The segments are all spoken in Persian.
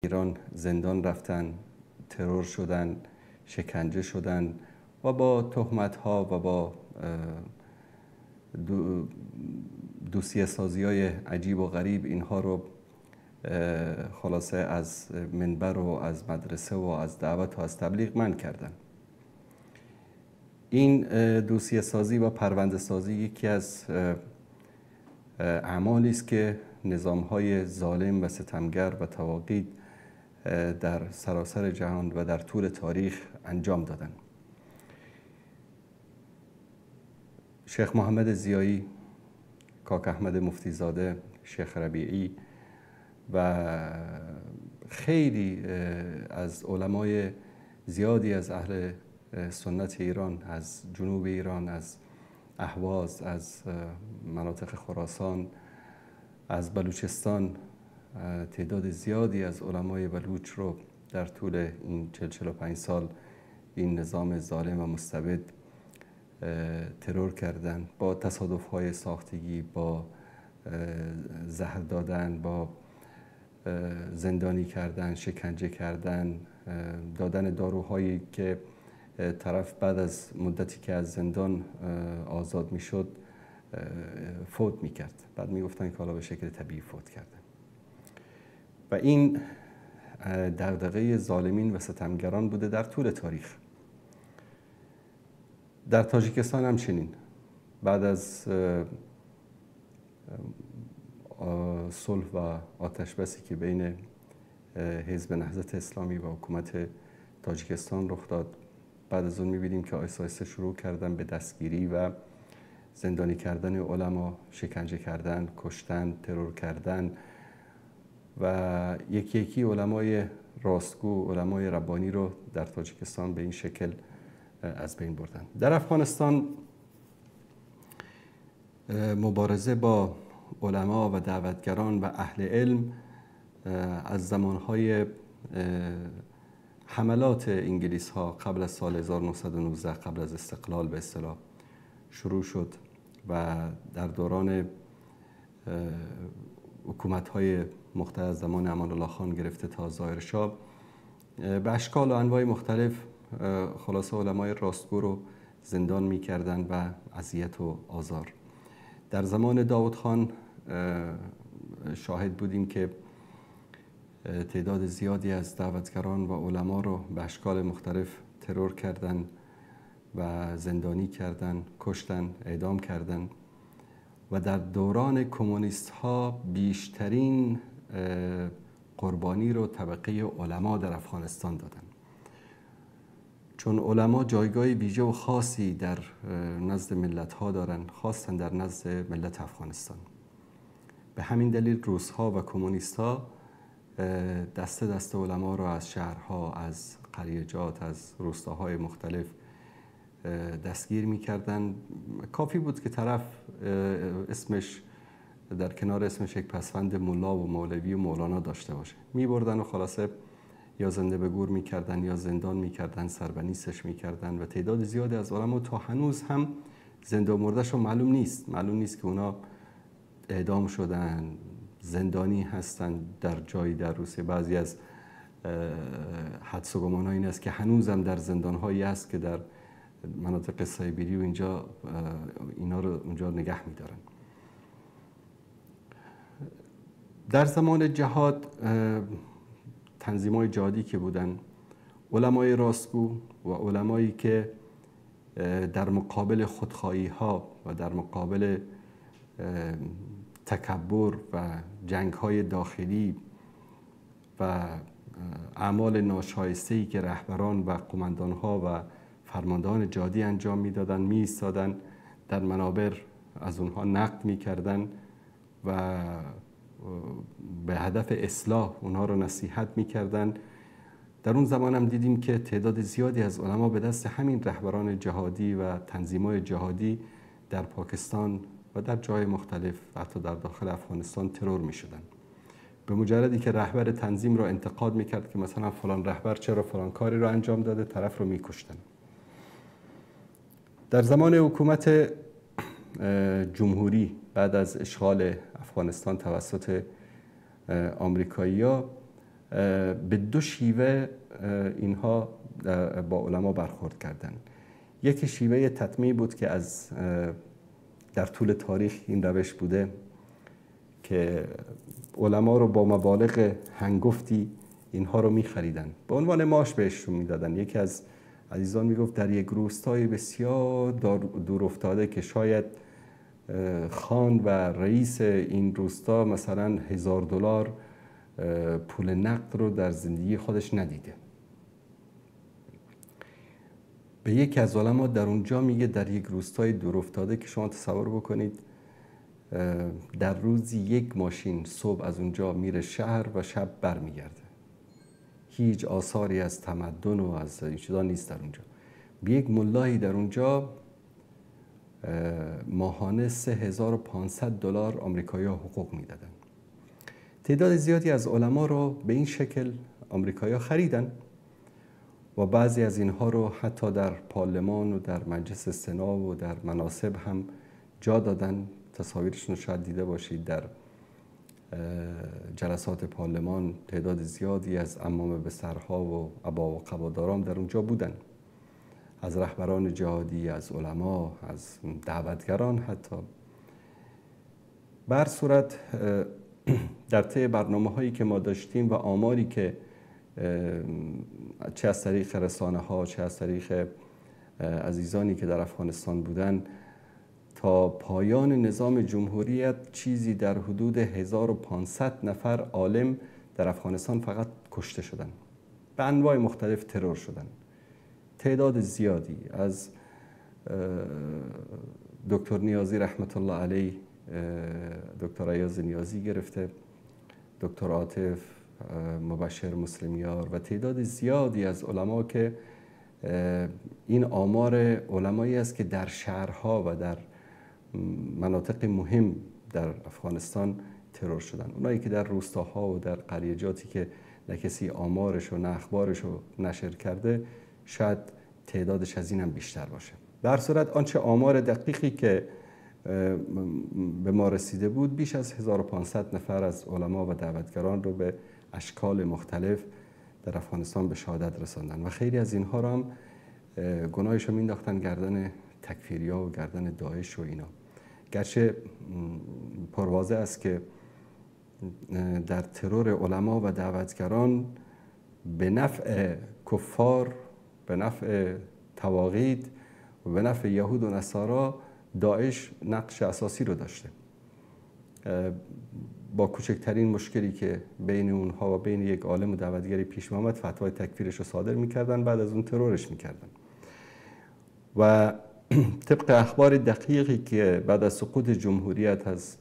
ایران زندان رفتن، ترور شدن، شکنجه شدن و با تهمت‌ها و با دوسیه سازی‌های عجیب و غریب اینها رو خلاصه از منبر و از مدرسه و از دعوت و از تبلیغ منع کردن. این دوسیه سازی و پرونده سازی یکی از اعمالی است که نظام‌های ظالم و ستمگر و طواغیت در سراسر جهان و در طول تاریخ انجام دادند. شیخ محمد ضیایی، کاک احمد مفتیزاده، شیخ ربیعی و خیلی از علمای زیادی از اهل سنت ایران، از جنوب ایران، از اهواز، از مناطق خراسان، از بلوچستان، تعداد زیادی از علمای بلوچ رو در طول این 45 سال این نظام ظالم و مستبد ترور کردن، با تصادف‌های ساختگی، با زهر دادن، با زندانی کردن، شکنجه کردن، دادن داروهایی که طرف بعد از مدتی که از زندان آزاد میشد فوت میکرد. بعد میگفتن که حالا به شکل طبیعی فوت کرده. و این دغدغه ظالمین و ستمگران بوده در طول تاریخ. در تاجیکستان هم چنین. بعد از صلح و آتشبسی که بین حزب نهضت اسلامی و حکومت تاجیکستان رخ داد، بعد از اون می‌بینیم که آهسته آهسته شروع کردن به دستگیری و زندانی کردن علما، شکنجه کردن، کشتن، ترور کردن و یکی یکی علمای راستگو، علمای ربانی رو در تاجیکستان به این شکل از بین بردن. در افغانستان مبارزه با علما و دعوتگران و اهل علم از زمانهای حملات انگلیس ها قبل از سال 1919، قبل از استقلال به اصطلاح شروع شد و در دوران حکومت‌های مختلف زمان امان الله خان گرفته تا ظاهر شاه به اشکال و انواع مختلف خلاصه علمای راستگو رو زندان می‌کردند و اذیت و آزار. در زمان داود خان شاهد بودیم که تعداد زیادی از دعوتگران و علما رو به اشکال مختلف ترور کردن و زندانی کردن، کشتن، اعدام کردن و در دوران کمونیست ها بیشترین قربانی رو طبقه علما در افغانستان دادن، چون علما جایگاه ویژه و خاصی در نزد ملت ها دارن، خاصا در نزد ملت افغانستان. به همین دلیل روس ها و کمونیست ها دسته دسته علما رو از شهرها، از قریجات، از روستاهای مختلف دستگیر می‌کردن. کافی بود که طرف اسمش در کنار اسمش یک پسوند ملا و مولوی و مولانا داشته باشه، می‌بردن و خلاصه یا زنده به گور می‌کردن یا زندان می‌کردن، سربنیستش می‌کردن و تعداد زیادی از علما تا هنوز هم زنده و مرده‌شون معلوم نیست که اونا اعدام شدن، زندانی هستن در جایی در روسیه. بعضی از حدس و گمان‌ها این است که هنوزم در زندان‌هایی است که در مناطق سایبری و اینجا اینا رو اونجا نگه می‌دارن. در زمان جهاد تنظیم‌های جهادی که بودن، علمای راستگو و علمایی که در مقابل خودخواهی‌ها و در مقابل تکبر و جنگ‌های داخلی و اعمال ناشایسته‌ای که رهبران و قماندان‌ها و فرماندهان جهادی انجام می‌دادند، می‌ایستادند در منابر از اونها نقد می‌کردند و به هدف اصلاح اونها رو نصیحت می‌کردند. در اون زمان هم دیدیم که تعداد زیادی از علما به دست همین رهبران جهادی و تنظیم‌های جهادی در پاکستان و در جای مختلف حتی در داخل افغانستان ترور می‌شدند. به مجردی که رهبر تنظیم را انتقاد می‌کرد که مثلا فلان رهبر چرا فلان کاری را انجام داده، طرف رو می‌کشتن. در زمان حکومت جمهوری بعد از اشغال افغانستان توسط آمریکایی‌ها به دو شیوه اینها با علما برخورد کردند. یکی شیوه تطمیع بود که از در طول تاریخ این روش بوده که علما رو با مبالغ هنگفتی اینها رو می‌خریدن، به عنوان معاش بهشون میدادن. یکی از عزیزان میگفت در یک روستای بسیار دور افتاده که شاید خان و رئیس این روستا مثلا $1000 پول نقد رو در زندگی خودش ندیده. به یکی از علما در اونجا میگه در یک روستای دور افتاده که شما تصور بکنید در روزی یک ماشین صبح از اونجا میره شهر و شب برمیگرده، هیچ آثاری از تمدن و از این چیزا نیست در اونجا. به یک ملایی در اونجا ماهانه $3500 آمریکایی ها حقوق میدادن. تعداد زیادی از علما رو به این شکل آمریکایی ها خریدن و بعضی از اینها رو حتی در پارلمان و در مجلس سنا و در مناصب هم جا دادن. تصاویرشون رو شاید دیده باشید، در جلسات پارلمان تعداد زیادی از عمامه به سرها و عبا و قباداران در اونجا بودن، از رهبران جهادی، از علما، از دعوتگران حتی. بر صورت در طی برنامه هایی که ما داشتیم و آماری که چه از طریق رسانه ها چه از طریق عزیزانی که در افغانستان بودن، تا پایان نظام جمهوریت چیزی در حدود 1500 نفر عالم در افغانستان فقط کشته شدن، به انواع مختلف ترور شدن. تعداد زیادی از دکتر نیازی رحمت الله علیه، دکتر ایاز نیازی گرفته، دکتر عاطف، مبشر مسلمیار و تعداد زیادی از علما که این آمار علمایی است که در شهرها و در مناطق مهم در افغانستان ترور شدن. اونایی که در روستاها و در قریجاتی که نه کسی آمارش و نه اخبارش رو نشر کرده، شاید تعدادش از این هم بیشتر باشه. در صورت آنچه آمار دقیقی که به ما رسیده بود، بیش از 1500 نفر از علما و دعوتگران رو به اشکال مختلف در افغانستان به شهادت رساندن و خیلی از اینها رو هم گناهش رو مینداختن گردن تکفیریا و گردن داعش و اینا. گرچه پرواضح است که در ترور علما و دعوتگران به نفع کفار، به نفع طواغیت و به نفع یهود و نصارا داعش نقش اساسی رو داشته. با کوچکترین مشکلی که بین اونها و بین یک عالم و دعوتگری پیش آمد، فتوای تکفیرش رو صادر میکردن، بعد از اون ترورش میکردن. و طبق اخبار دقیقی که بعد از سقوط جمهوریت از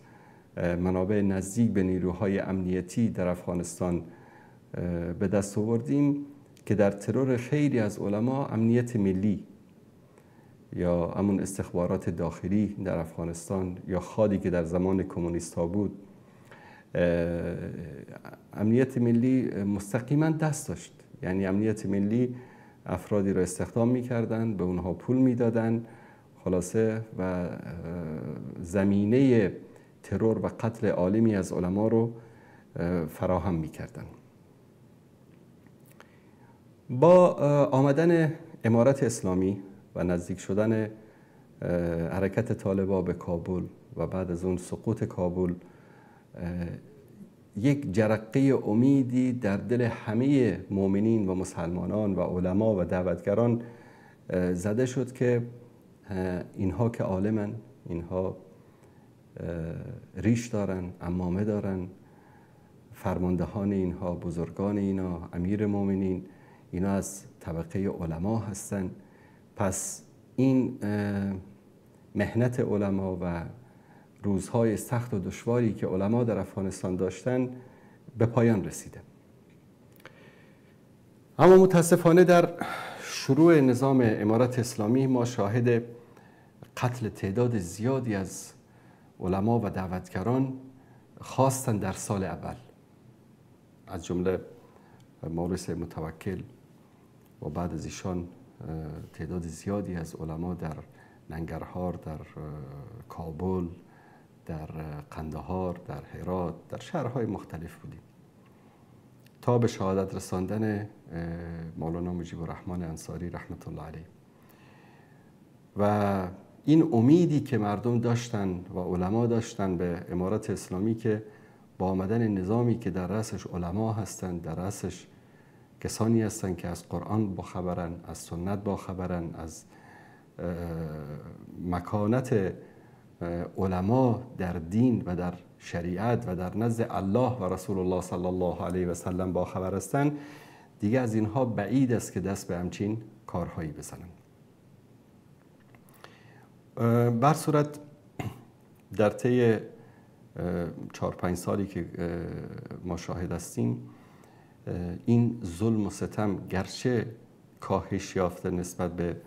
منابع نزدیک به نیروهای امنیتی در افغانستان به دست آوردیم، که در ترور خیلی از علما امنیت ملی یا همون استخبارات داخلی در افغانستان یا خادی که در زمان کمونیست ها بود، امنیت ملی مستقیما دست داشت. یعنی امنیت ملی افرادی را استخدام می‌کردن، به اونها پول میدادن، خلاصه و زمینه ترور و قتل عالمی از علما رو فراهم می‌کردن. با آمدن امارت اسلامی و نزدیک شدن حرکت طالبان به کابل و بعد از اون سقوط کابل، یک جرقه امیدی در دل همه مؤمنین و مسلمانان و علما و دعوتگران زده شد که اینها که عالمن، اینها ریش دارن، عمامه دارن، فرماندهان اینها، بزرگان اینا، امیر مؤمنین، اینا از طبقه علما هستن. پس این مهنت علما و روزهای سخت و دشواری که علما در افغانستان داشتن به پایان رسیده. اما متاسفانه در شروع نظام امارت اسلامی ما شاهد قتل تعداد زیادی از علما و دعوتگران خواستن در سال اول، از جمله مورث متوکل و بعد از ایشان تعداد زیادی از علما در ننگرهار، در کابل، در قندهار، در هرات، در شهرهای مختلف بودیم. تا به شهادت رساندن مولانا مجیب الرحمن انصاری رحمت الله علیه. و این امیدی که مردم داشتن و علما داشتن به امارت اسلامی که با آمدن نظامی که در رأسش علما هستند، در رأسش کسانی هستند که از قرآن باخبرن، از سنت باخبرن، از مکانت علما در دین و در شریعت و در نزد الله و رسول الله صلی الله علیه و سلم باخبر هستند، دیگه از اینها بعید است که دست به همچین کارهایی بزنن. بر صورت در طی 4-5 سالی که ما شاهد هستیم، این ظلم و ستم گرچه کاهش یافته نسبت به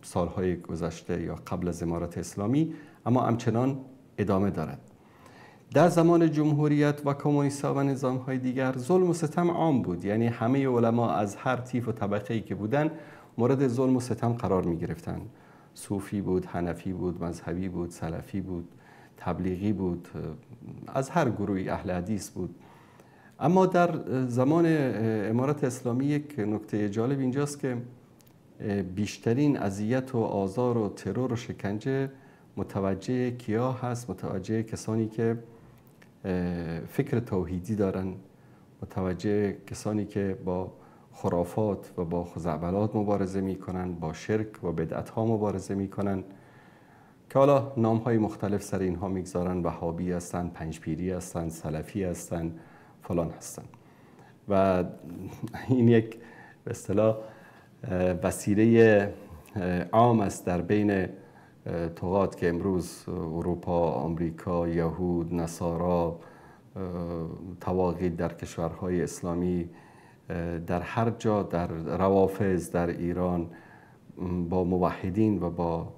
سالهای گذشته یا قبل از امارت اسلامی، اما همچنان ادامه دارد. در زمان جمهوریت و کمونیست‌ها و نظام‌های دیگر ظلم و ستم عام بود، یعنی همه علما از هر طیف و طبقه‌ای که بودن مورد ظلم و ستم قرار می‌گرفتند. صوفی بود، حنفی بود، مذهبی بود، سلفی بود، تبلیغی بود، از هر گروهی، اهل حدیث بود. اما در زمان امارت اسلامی یک نکته جالب اینجاست که بیشترین اذیت و آزار و ترور و شکنجه متوجه کیا هست؟ متوجه کسانی که فکر توحیدی دارن، متوجه کسانی که با خرافات و با خزعبلات مبارزه میکنن، با شرک و بدعت ها مبارزه میکنن، که حالا نام های مختلف سر اینها میگذارن، وهابی هستن، پنجپیری هستن، سلفی هستن، فلان هستن. و این یک به اصطلاح وسیله عام است در بین طغات که امروز اروپا، آمریکا، یهود، نصارا، طواغیت در کشورهای اسلامی، در هر جا، در روافض در ایران، با موحدین و با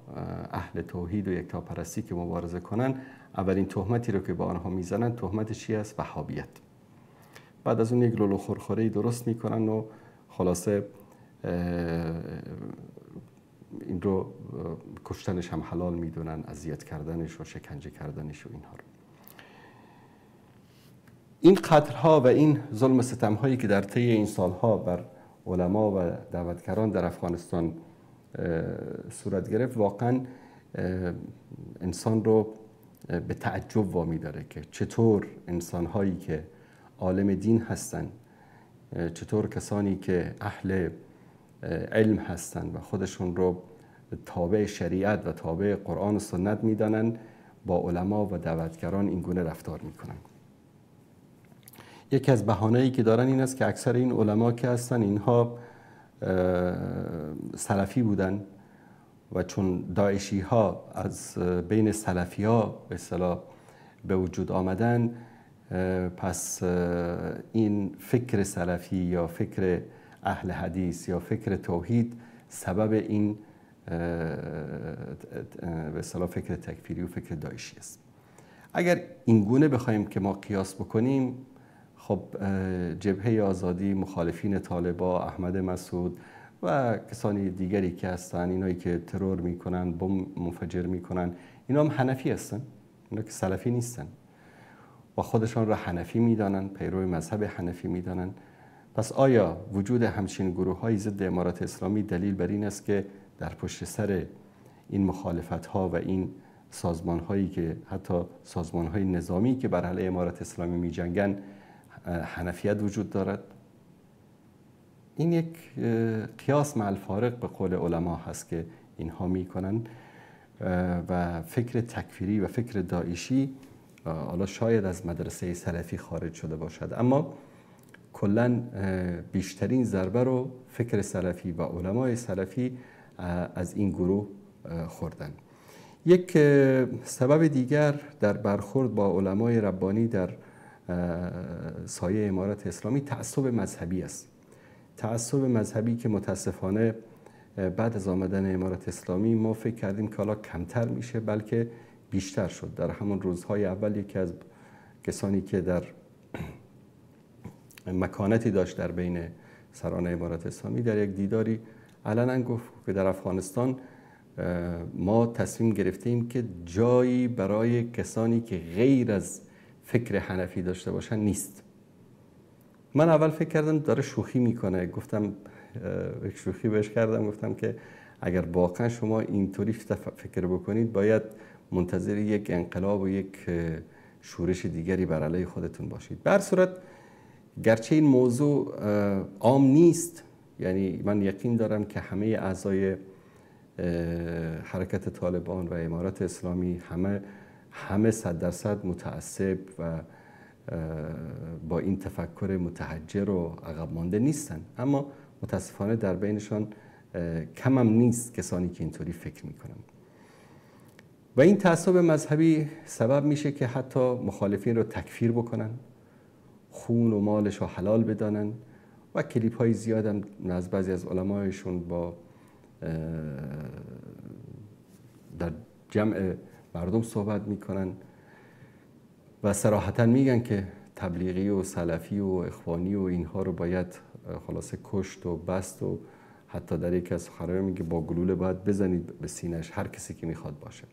اهل توحید و یکتاپرستی که مبارزه کنن، اولین تهمتی رو که با آنها میزنن تهمت چی است؟ وهابیت. بعد از اون یک لولو خورخوری درست میکنن و خلاصه این رو کشتنش هم حلال میدونن، اذیت کردنش و شکنجه کردنش و اینها رو. این قتل ها و این ظلم ستم هایی که در طی این سالها بر علما و دعوتگران در افغانستان صورت گرفت، واقعا انسان رو به تعجب وامی داره که چطور انسان هایی که عالم دین هستن، چطور کسانی که اهل علم هستن و خودشون رو تابع شریعت و تابع قرآن و سنت میدانن، با علما و دعوتگران این گونه رفتار میکنن. یکی از بهانه‌ای که دارن این است که اکثر این علما که هستن اینها سلفی بودن و چون داعشی ها از بین سلفی ها به اصطلاح به وجود آمدن، پس این فکر سلفی یا فکر اهل حدیث یا فکر توحید سبب این به اصطلاح فکر تکفیری و فکر داعشی است. اگر این گونه بخوایم که ما قیاس بکنیم، خب جبهه آزادی، مخالفین طالبان، احمد مسعود و کسانی دیگری که هستن، اینایی که ترور میکنن، بم منفجر میکنن، اینا هم حنفی هستن، اینا که سلفی نیستن و خودشان را حنفی میدانن، پیرو مذهب حنفی میدانن. پس آیا وجود همچین گروه های ضد امارت اسلامی دلیل بر این است که در پشت سر این مخالفت ها و این سازمان هایی که حتی سازمان های نظامی که بر علیه امارت اسلامی می جنگن حنفیت وجود دارد؟ این یک قیاس مع الفارق به قول علما هست که اینها می کنن و فکر تکفیری و فکر داعشی حالا شاید از مدرسه سلفی خارج شده باشد، اما کلاً بیشترین ضربه رو فکر سلفی و علمای سلفی از این گروه خوردن. یک سبب دیگر در برخورد با علمای ربانی در سایه امارت اسلامی تعصب مذهبی است. تعصب مذهبی که متاسفانه بعد از آمدن امارت اسلامی ما فکر کردیم که حالا کمتر میشه، بلکه بیشتر شد. در همون روزهای اول یکی از کسانی که در مکانتی داشت در بین سران امارت اسلامی در یک دیداری علنا گفت که در افغانستان ما تصمیم گرفتیم که جایی برای کسانی که غیر از فکر حنفی داشته باشن نیست. من اول فکر کردم داره شوخی میکنه، گفتم یک شوخی بهش کردم، گفتم که اگر واقعا شما اینطوری فکر بکنید باید منتظر یک انقلاب و یک شورش دیگری بر علیه خودتون باشید. به هر صورت گرچه این موضوع عام نیست، یعنی من یقین دارم که همه اعضای حرکت طالبان و امارت اسلامی همه 100% متعصب و با این تفکر متحجر و عقب مانده نیستن، اما متاسفانه در بینشان کم هم نیست کسانی که اینطوری فکر میکنن و این تعصب مذهبی سبب میشه که حتی مخالفین رو تکفیر بکنن، خون و مالش رو حلال بدانن و کلیپ های زیاد هم از بعضی از علمایشون با در جمع مردم صحبت میکنن و صراحتا میگن که تبلیغی و سلفی و اخوانی و اینها رو باید خلاصه کشت و بست و حتی در یک از سخنرانی میگه با گلوله باید بزنید به سینه‌اش هر کسی که میخواد باشه.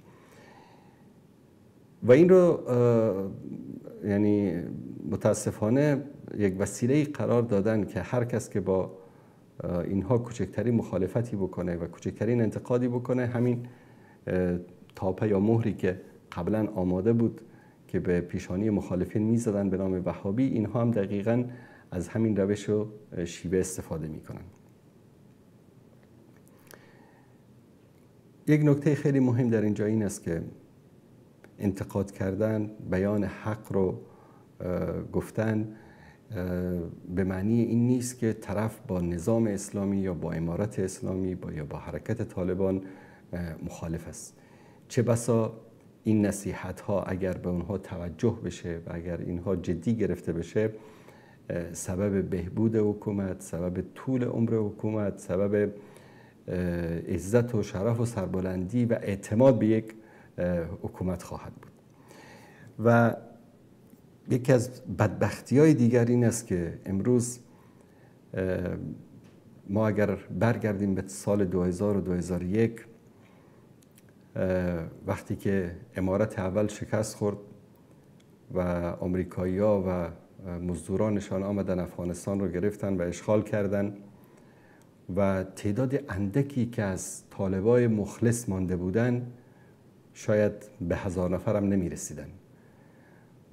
و این رو یعنی متاسفانه یک وسیله قرار دادن که هر کس که با اینها کوچکترین مخالفتی بکنه و کوچکترین انتقادی بکنه، همین تاپه یا مهری که قبلا آماده بود که به پیشانی مخالفین میزدن به نام وهابی، اینها هم دقیقاً از همین روش و شیوه استفاده میکنن. یک نکته خیلی مهم در اینجا این است که انتقاد کردن، بیان حق رو گفتن به معنی این نیست که طرف با نظام اسلامی یا با امارت اسلامی یا با حرکت طالبان مخالف است. چه بسا این نصیحت ها اگر به اونها توجه بشه و اگر اینها جدی گرفته بشه، سبب بهبود حکومت، سبب طول عمر حکومت، سبب عزت و شرف و سربلندی و اعتماد به یک حکومت خواهد بود. و یکی از بدبختی‌های دیگر این است که امروز ما اگر برگردیم به سال 2000 و 2001 وقتی که امارت اول شکست خورد و آمریکایی‌ها و مزدورانشان آمدن افغانستان رو گرفتن و اشغال کردن و تعداد اندکی که از طالبای مخلص مانده بودن شاید به 1000 نفر هم نمی رسیدن.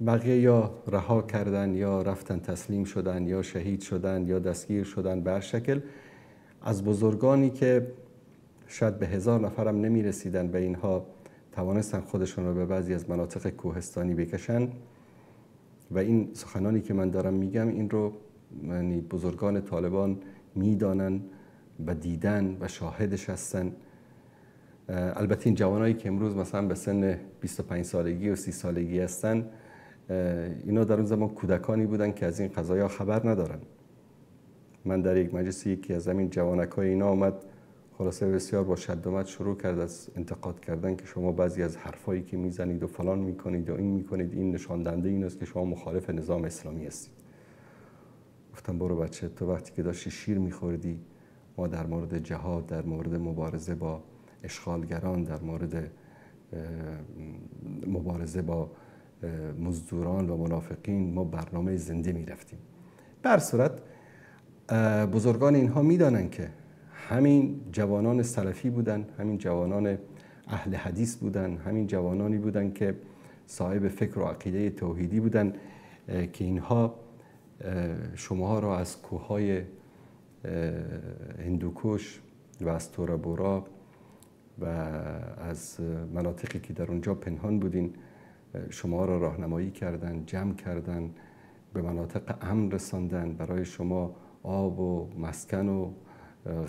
بقیه یا رها کردن یا رفتن تسلیم شدن یا شهید شدن یا دستگیر شدن. به هر شکل از بزرگانی که شاید به 1000 نفر هم نمی رسیدن به اینها توانستن خودشون رو به بعضی از مناطق کوهستانی بکشن و این سخنانی که من دارم میگم این رو یعنی بزرگان طالبان میدانن و دیدن و شاهدش هستن. البته این جوانایی که امروز مثلا به سن 25 سالگی و 30 سالگی هستن، اینا در اون زمان کودکانی بودن که از این قضایا خبر ندارن. من در یک مجلسی یکی از همین جوانکای اینا آمد خلاصه بسیار با شد و مد شروع کرد از انتقاد کردن که شما بعضی از حرفایی که میزنید و فلان میکنید و این میکنید، این نشان دهنده این است که شما مخالف نظام اسلامی هستید. گفتم برو بچه، تو وقتی که داشتی شیر میخوردی ما در مورد جهاد، در مورد مبارزه با اشغالگران، در مورد مبارزه با مزدوران و منافقین ما برنامه زنده میرفتیم. به هر صورت بزرگان اینها میدانن که همین جوانان سلفی بودن، همین جوانان اهل حدیث بودن، همین جوانانی بودن که صاحب فکر و عقیده توحیدی بودن که اینها شماها را از کوههای هندوکش و از تورا بورا و از مناطقی که در اونجا پنهان بودین شما را راهنمایی کردن، جمع کردن، به مناطق امن رساندن، برای شما آب و مسکن و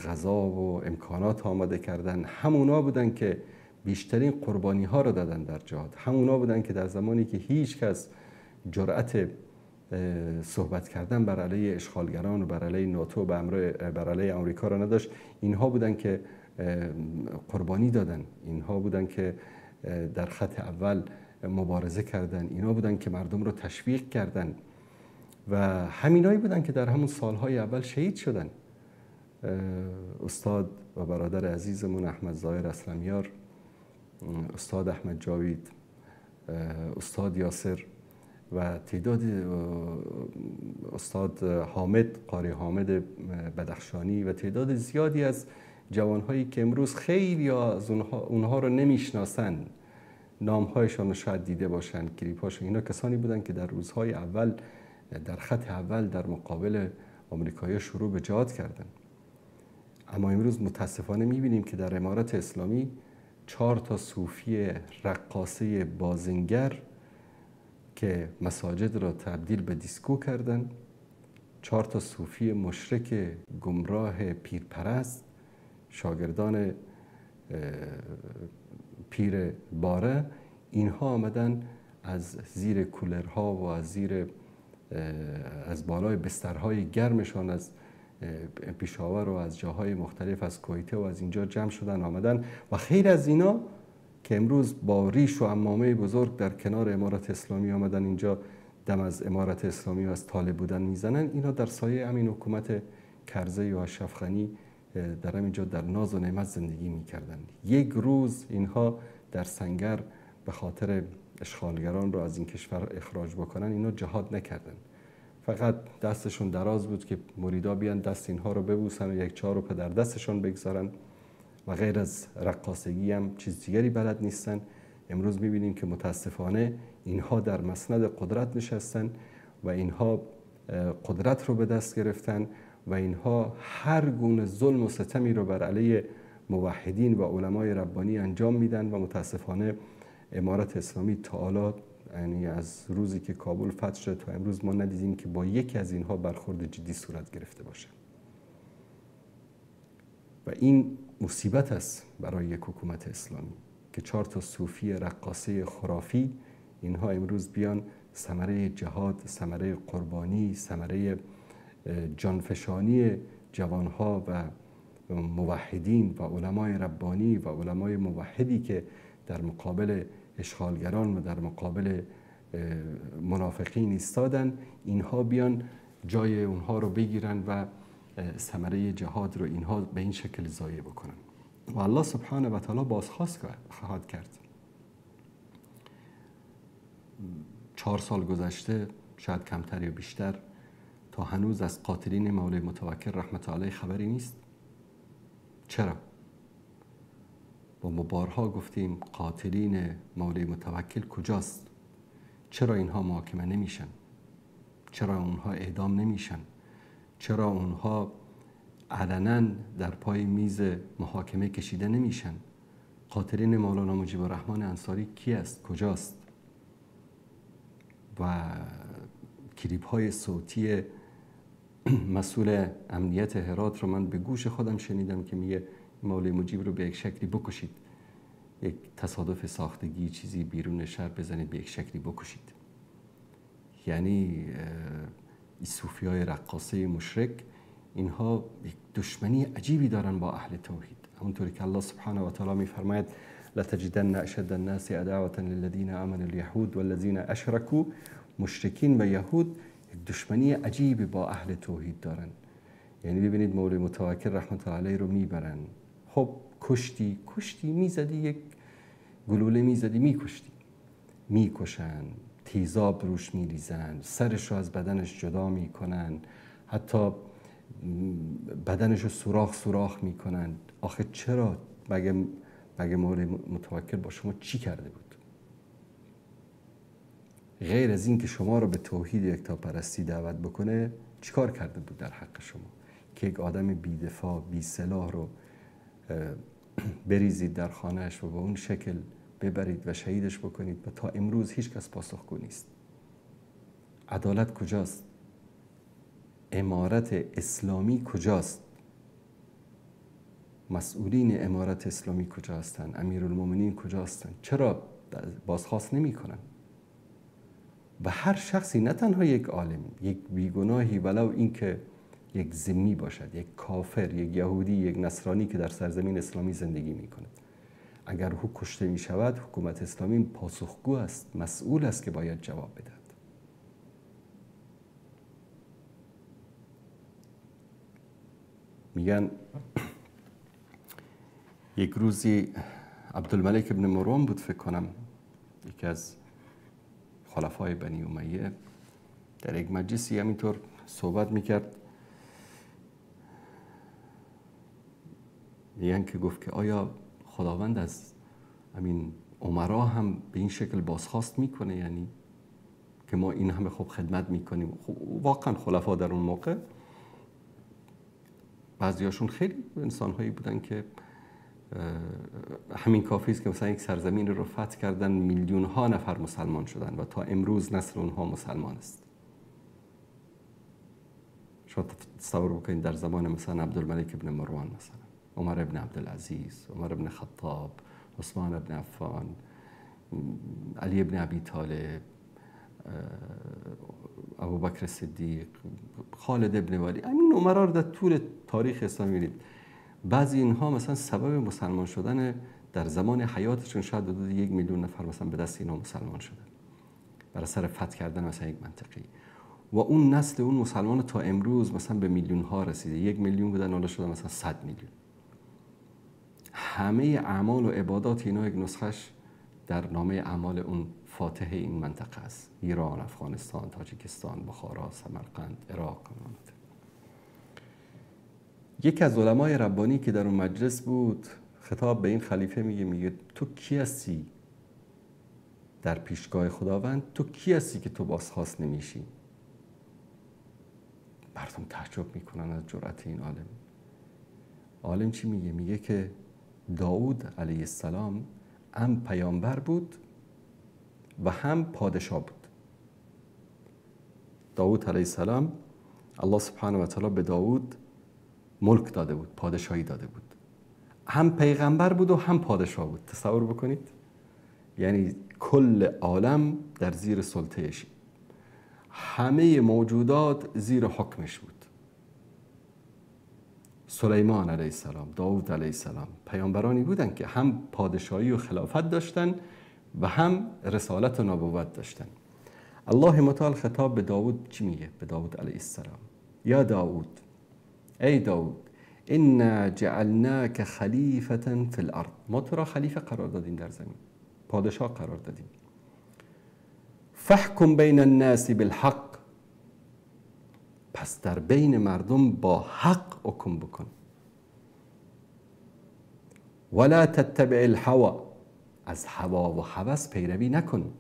غذا و امکانات آماده کردن. همونا بودن که بیشترین قربانی ها رو دادن در جهاد. همونا بودن که در زمانی که هیچ کس جرأت صحبت کردن بر علیه اشغالگران و بر علیه ناتو و بر علیه آمریکا را نداشت، اینها بودن که قربانی دادن، اینها بودن که در خط اول مبارزه کردن، اینها بودن که مردم رو تشویق کردن و همینایی بودن که در همون سالهای اول شهید شدن. استاد و برادر عزیزمون احمد ظاهر اسلمیار، استاد احمد جاوید، استاد یاسر و تعداد استاد حامد، قاری حامد بدخشانی و تعداد زیادی از جوانهایی که امروز خیلی از اونها رو نمیشناسن، نامهایشان رو شاید دیده باشن، کلیپ‌هاشون، اینا کسانی بودن که در روزهای اول در خط اول در مقابل آمریکایی‌ها شروع به جهاد کردن. اما امروز متاسفانه می‌بینیم که در امارت اسلامی 4 صوفی رقاصه بازنگر که مساجد را تبدیل به دیسکو کردن، 4 صوفی مشرک گمراه پیرپرست، شاگردان پیر باره، اینها آمدن از زیر کولرها و از بالای بسترهای گرمشان از پیشاور و از جاهای مختلف، از کویته و از اینجا جمع شدن آمدن و خیلی از اینا که امروز با ریش و عمامه بزرگ در کنار امارت اسلامی آمدن اینجا دم از امارت اسلامی و از طالب بودن میزنن، اینا در سایه همین حکومت کرزی و اشرف غنی در همینجا در ناز و نعمت زندگی میکردن. یک روز اینها در سنگر به خاطر اشغالگران رو از این کشور اخراج بکنن، اینا جهاد نکردن، فقط دستشون دراز بود که مریدا بیان دست اینها رو ببوسن و یک چهار در دستشون بگذارن و غیر از رقاصگی هم چیز دیگری بلد نیستن. امروز میبینیم که متاسفانه اینها در مسند قدرت نشستن و اینها قدرت رو به دست گرفتن و اینها هر گونه ظلم و ستمی رو بر علیه موحدین و علمای ربانی انجام میدن و متاسفانه امارت اسلامی تعالی، یعنی از روزی که کابل فتح شد تا امروز ما ندیدیم که با یکی از اینها برخورد جدی صورت گرفته باشه و این مصیبت است برای یک حکومت اسلامی که 4 صوفی رقاصه خرافی اینها امروز بیان ثمره جهاد، ثمره قربانی، ثمره جانفشانی جوانها و موحدین و علمای ربانی و علمای موحدی که در مقابل اشغالگران و در مقابل منافقین ایستادن، اینها بیان جای اونها رو بگیرن و ثمره جهاد رو اینها به این شکل ضایع بکنن و الله سبحانه و تعالی بازخواست خواهد کرد. 4 سال گذشته، شاید کمتر یا بیشتر، تا هنوز از قاتلین مولوی متوکل رحمت الله علیه خبری نیست. چرا؟ با ما بارها گفتیم قاتلین مولوی متوکل کجاست؟ چرا اینها محاکمه نمیشن؟ چرا اونها اعدام نمیشن؟ چرا اونها علنا در پای میز محاکمه کشیده نمیشن؟ قاتلین مولانا مجیب الرحمن انصاری کی است؟ کجاست؟ و کلیپ های صوتی مسئول امنیت هرات رو من به گوش خودم شنیدم که میگه مولوی مجیب رو به یک شکلی بکشید، یک تصادف ساختگی چیزی بیرون شهر بزنید به یک شکلی بکشید. یعنی صوفیای رقاصه مشرک اینها یک دشمنی عجیبی دارن با اهل توحید، همونطوری که الله سبحانه و تعالی میفرماید لتجدن اشد الناس عداوة للذین آمنوا اليهود والذین اشرکوا، مشرکین و یهود یک دشمنی عجیبی با اهل توحید دارن. یعنی ببینید مولوی متوکل رحمت الله علیه رو میبرن، خب کشتی میزدی، یک گلوله میزدی میکشتی، میکشن، تیزاب روش میریزن، سرش رو از بدنش جدا میکنن، حتی بدنش رو سوراخ میکنن. آخه چرا؟ مگه مولوی متوکل با شما چی کرده بود غیر از این که شما رو به توحید یکتاپرستی دعوت بکنه؟ چیکار کرده بود در حق شما که یک آدم بی‌دفاع بی سلاح رو بریزید در خانهش و به اون شکل ببرید و شهیدش بکنید و تا امروز هیچ کس پاسخگو نیست؟ عدالت کجاست؟ امارت اسلامی کجاست؟ مسئولین امارت اسلامی کجا هستن؟ امیرالمومنین کجا هستن؟ چرا بازخواست نمی کنن؟ و هر شخصی، نه تنها یک عالم، یک بیگناهی، ولو این که یک ذمی باشد، یک کافر، یک یهودی، یک نصرانی که در سرزمین اسلامی زندگی می کند، اگر او کشته می شود، حکومت اسلامی پاسخگو است، مسئول است که باید جواب بدهد. میگن یک روزی عبدالملک ابن مروان بود فکر کنم، یکی از خلفای بنی امیه در یک مجلسی همینطور صحبت میکرد، میگن که گفت که آیا خداوند از همین امرا هم به این شکل بازخواست میکنه؟ یعنی که ما این همه خوب خدمت میکنیم. واقعا خلفا در اون موقع بعضیاشون خیلی انسانهایی بودن که همین کافی است که مثلا یک سرزمین رو فتح کردن، میلیون ها نفر مسلمان شدن و تا امروز نسل اونها مسلمان است. شما تصور بکنید در زمان مثلا عبدالملک ابن مروان، مثلا عمر ابن عبدالعزیز، عمر ابن خطاب، عثمان ابن عفان، علی ابن ابی طالب، ابوبکر صدیق، خالد ابن ولید، این عمرا رو در طول تاریخ اسلام می‌بینید. بعضی اینها مثلا سبب مسلمان شدن در زمان حیاتشون شاید حدود 1 میلیون نفر مثلا به دست اینها مسلمان شده بر اثر فتح کردن مثلا یک منطقه، و اون نسل اون مسلمان تا امروز مثلا به میلیون ها رسیده. 1 میلیون بودن حالا شده مثلا 100 میلیون. همه اعمال و عبادات اینا یک نسخش در نامه اعمال اون فاتح این منطقه است: ایران، افغانستان، تاجیکستان، بخارا، سمرقند، عراق. یکی از علمای ربانی که در اون مجلس بود خطاب به این خلیفه میگه تو کی هستی در پیشگاه خداوند؟ تو کی هستی که تو بازخواست نمیشی؟ مردم تعجب میکنن از جرأت این عالم. عالم چی میگه؟ میگه که داود علیه السلام هم پیامبر بود و هم پادشاه بود. داود علیه السلام الله سبحانه و تعالی به داود ملک داده بود، پادشاهی داده بود. هم پیغمبر بود و هم پادشاه بود. تصور بکنید، یعنی کل عالم در زیر سلطه‌اش، همه موجودات زیر حکمش بود. سلیمان علیه السلام، داود علیه السلام پیامبرانی بودند که هم پادشاهی و خلافت داشتن و هم رسالت و نبوت داشتن. الله متعال خطاب به داود چی میگه؟ به داود علیه السلام: یا داود، ای داود، انا جعلناک خلیفة فی الارض، ما تو را خلیفه قرار دادیم در زمین، پادشاه قرار دادیم. فاحکم بین الناس بالحق، پس در بین مردم با حق حکم بکن. ولا تتبع الهوى، از هوا و هوس پیروی نکن.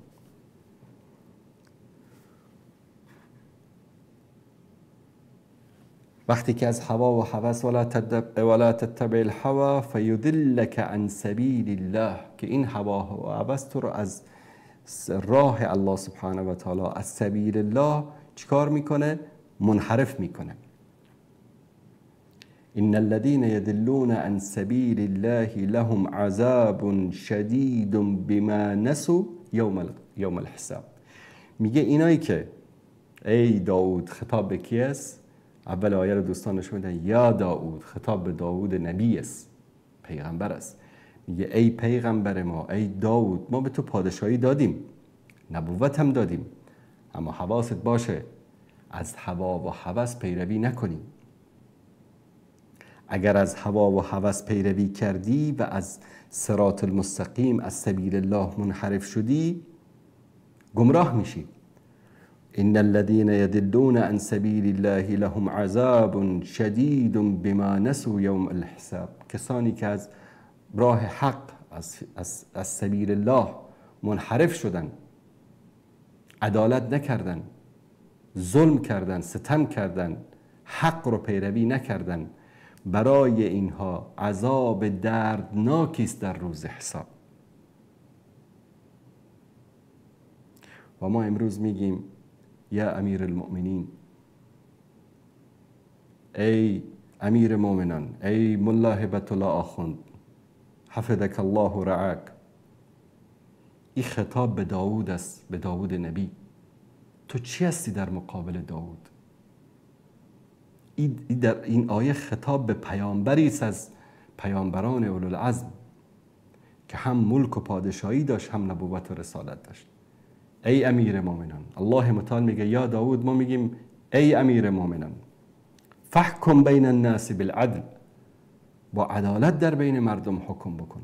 وقتی که از هوا و هوس ولا تتبع الهوى فیضلک عن سبیل الله، که این هوا و هوس تو رو از راه الله سبحانه و تعالی، از سبیل الله چیکار میکنه؟ منحرف میکنه. ان الذين يضلون عن سبيل الله لهم عذاب شدید بما نسوا یوم الحساب. میگه اینایی که، ای داود، خطاب به کی است؟ اول آیه رو دوستان نشون میدن یا داود، خطاب به داود نبی است، پیغمبر است. میگه ای پیغمبر ما، ای داود، ما به تو پادشاهی دادیم، نبوت هم دادیم، اما حواست باشه از هوا و هوس پیروی نکنی. اگر از هوا و هوس پیروی کردی و از صراط المستقیم، از سبیل الله منحرف شدی، گمراه میشی. ان الذين يضلون عن سبيل الله لهم عذاب شدید بما نسوا یوم الحساب. کسانی که از راه حق، از سبیل الله منحرف شدن، عدالت نکردن، ظلم کردن، ستم کردن، حق رو پیروی نکردن، برای اینها عذاب دردناکی است در روز حساب. و ما امروز میگیم یا امیر المؤمنین، ای امیر مؤمنان، ای ملا هبت الله آخوند، حفظک الله و رعاک. این خطاب به داود است، به داود نبی. تو چی هستی در مقابل داود؟ در این آیه خطاب به پیامبری است از پیامبران اولوالعزم که هم ملک و پادشاهی داشت، هم نبوت و رسالت داشت. ای امیر مؤمنان، الله متعال میگه یا داود، ما میگیم ای امیر مؤمنان، فحکم بین الناس بالعدل، با عدالت در بین مردم حکم بکن.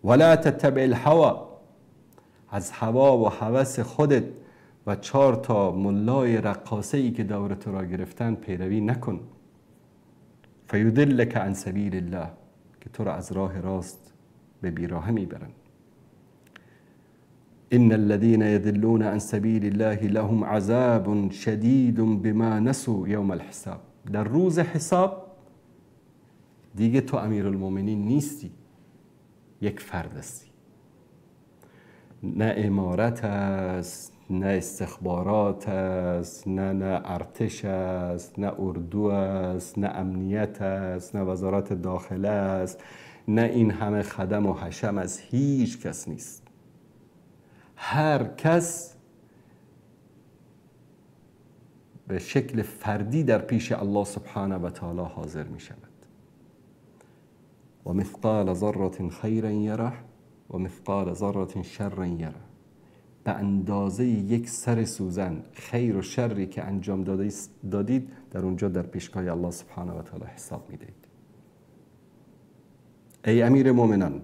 ولا تتبع الهوى، از هوا و هوس خودت و 4 تا ملای رقاصه ای که دور تو را گرفتن پیروی نکن. فیضلک عن سبیل الله، که تو را از راه راست به بیراه میبرند. ان الذين يضلون عن سبيل الله لهم عذاب شدید بما نسوا یوم الحساب. در روز حساب دیگه تو امیرالمومنین نیستی، یک فرد هستی. نه امارت است، نه استخبارات است، نه ارتش است، نه اردو است، نه امنیت است، نه وزارت داخله است، نه این همه خدم و حشم از هیچ کس نیست. هر کس به شکل فردی در پیش الله سبحانه و تعالی حاضر می شود. و مثقال ذره خیر یره و مثقال ذره شر یره. به اندازه یک سر سوزن خیر و شری که انجام دادید در اونجا در پیشگاه الله سبحانه و تعالی حساب می دهید. ای امیر مومنان،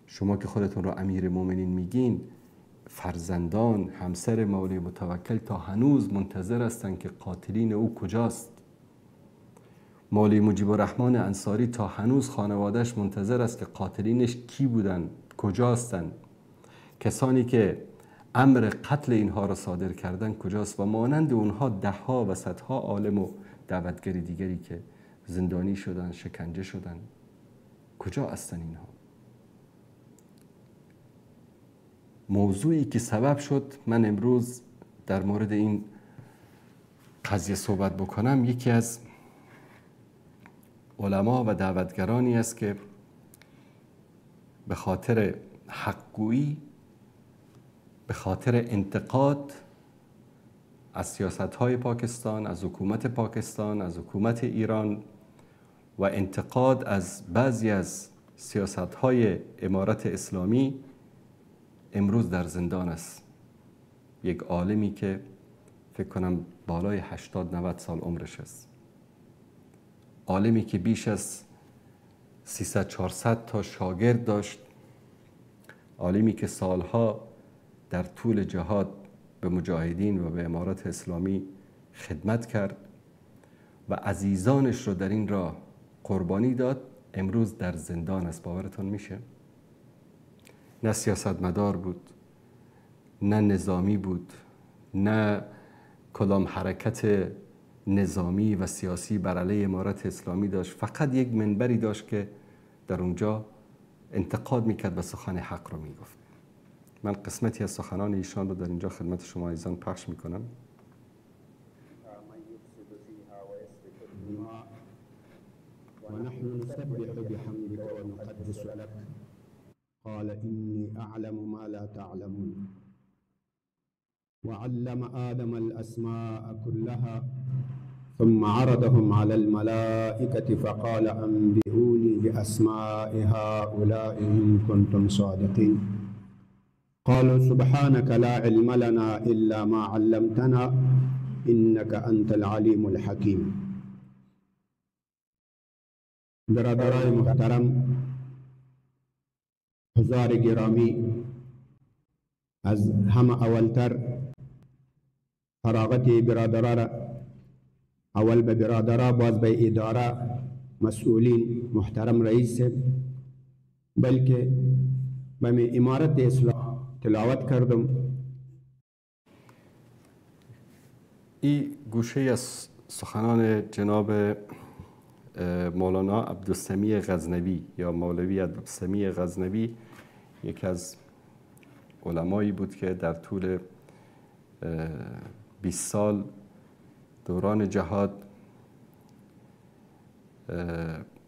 شما که خودتون را امیر مومنین میگین، فرزندان همسر مولوی متوکل تا هنوز منتظر هستند که قاتلین او کجاست. مولوی مجیب الرحمن انصاری تا هنوز خانوادهش منتظر است که قاتلینش کی بودن، کجاستن. کسانی که امر قتل اینها را صادر کردن کجاست و مانند اونها دهها و صدها عالم و دعوتگر دیگری که زندانی شدن، شکنجه شدن، کجا هستن اینها؟ موضوعی که سبب شد من امروز در مورد این قضیه صحبت بکنم، یکی از علما و دعوتگرانی است که به خاطر حقگویی، به خاطر انتقاد از سیاست‌های پاکستان، از حکومت پاکستان، از حکومت ایران و انتقاد از بعضی از سیاست‌های امارت اسلامی امروز در زندان است. یک عالمی که فکر کنم بالای 80-90 سال عمرش است. عالمی که بیش از 300-400 تا شاگرد داشت. عالمی که سالها در طول جهاد به مجاهدین و به امارت اسلامی خدمت کرد و عزیزانش رو در این راه قربانی داد، امروز در زندان است. باورتون میشه؟ نه سیاستمدار بود، نه نظامی بود، نه کدام حرکت نظامی و سیاسی بر علیه امارت اسلامی داشت. فقط یک منبری داشت که در اونجا انتقاد میکرد و سخن حق رو میگفت. من قسمتی از سخنان ایشان رو در اینجا خدمت شما عزیزان پخش میکنم. ونحن نسبح بحمدك ونقدس لك قال إني أعلم ما لا تعلمون وعلم آدم الأسماء كلها ثم عرضهم على الملائكة فقال أنبئوني بأسماء هؤلاء إن كنتم صادقين قالوا سبحانك لا علم لنا إلا ما علمتنا إنك أنت العليم الحكيم. برادرای محترم، حضار گرامی، از همه اولتر فراغت برادرها را اول به برادرها، باز به اداره، مسئولین، محترم رئیس، بلکه به امارت اسلام تلاوت کردم. این گوشه از سخنان جناب مولانا عبدالسمیع غزنوی یا مولوی عبدالسمیع غزنوی، یکی از علمایی بود که در طول 20 سال دوران جهاد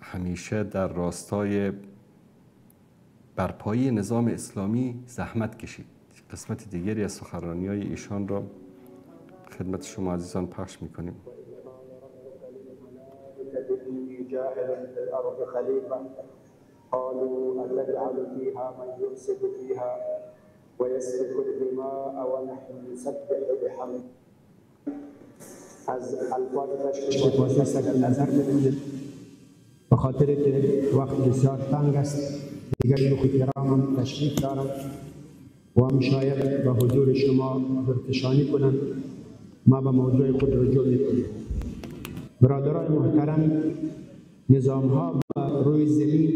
همیشه در راستای برپایی نظام اسلامی زحمت کشید. قسمت دیگری از سخنرانی‌های ایشان را خدمت شما عزیزان پخش می‌کنیم. جاعل في الأرض خليفة قالوا أتجعل فيها من يفسد فيها ويسفك الدماء ونحن نسبح بحمدك. از الفاظ تشکر نظر ببینید، به خاطر که وقت بسیار تنگ است. دیگر شیوخ کرامم تشریف دارم. و هم شاید به حضور شما درفشانی کنند. ما به موضوع خود رجوع میکنیم. برادران محترم، نظام ها روی زمین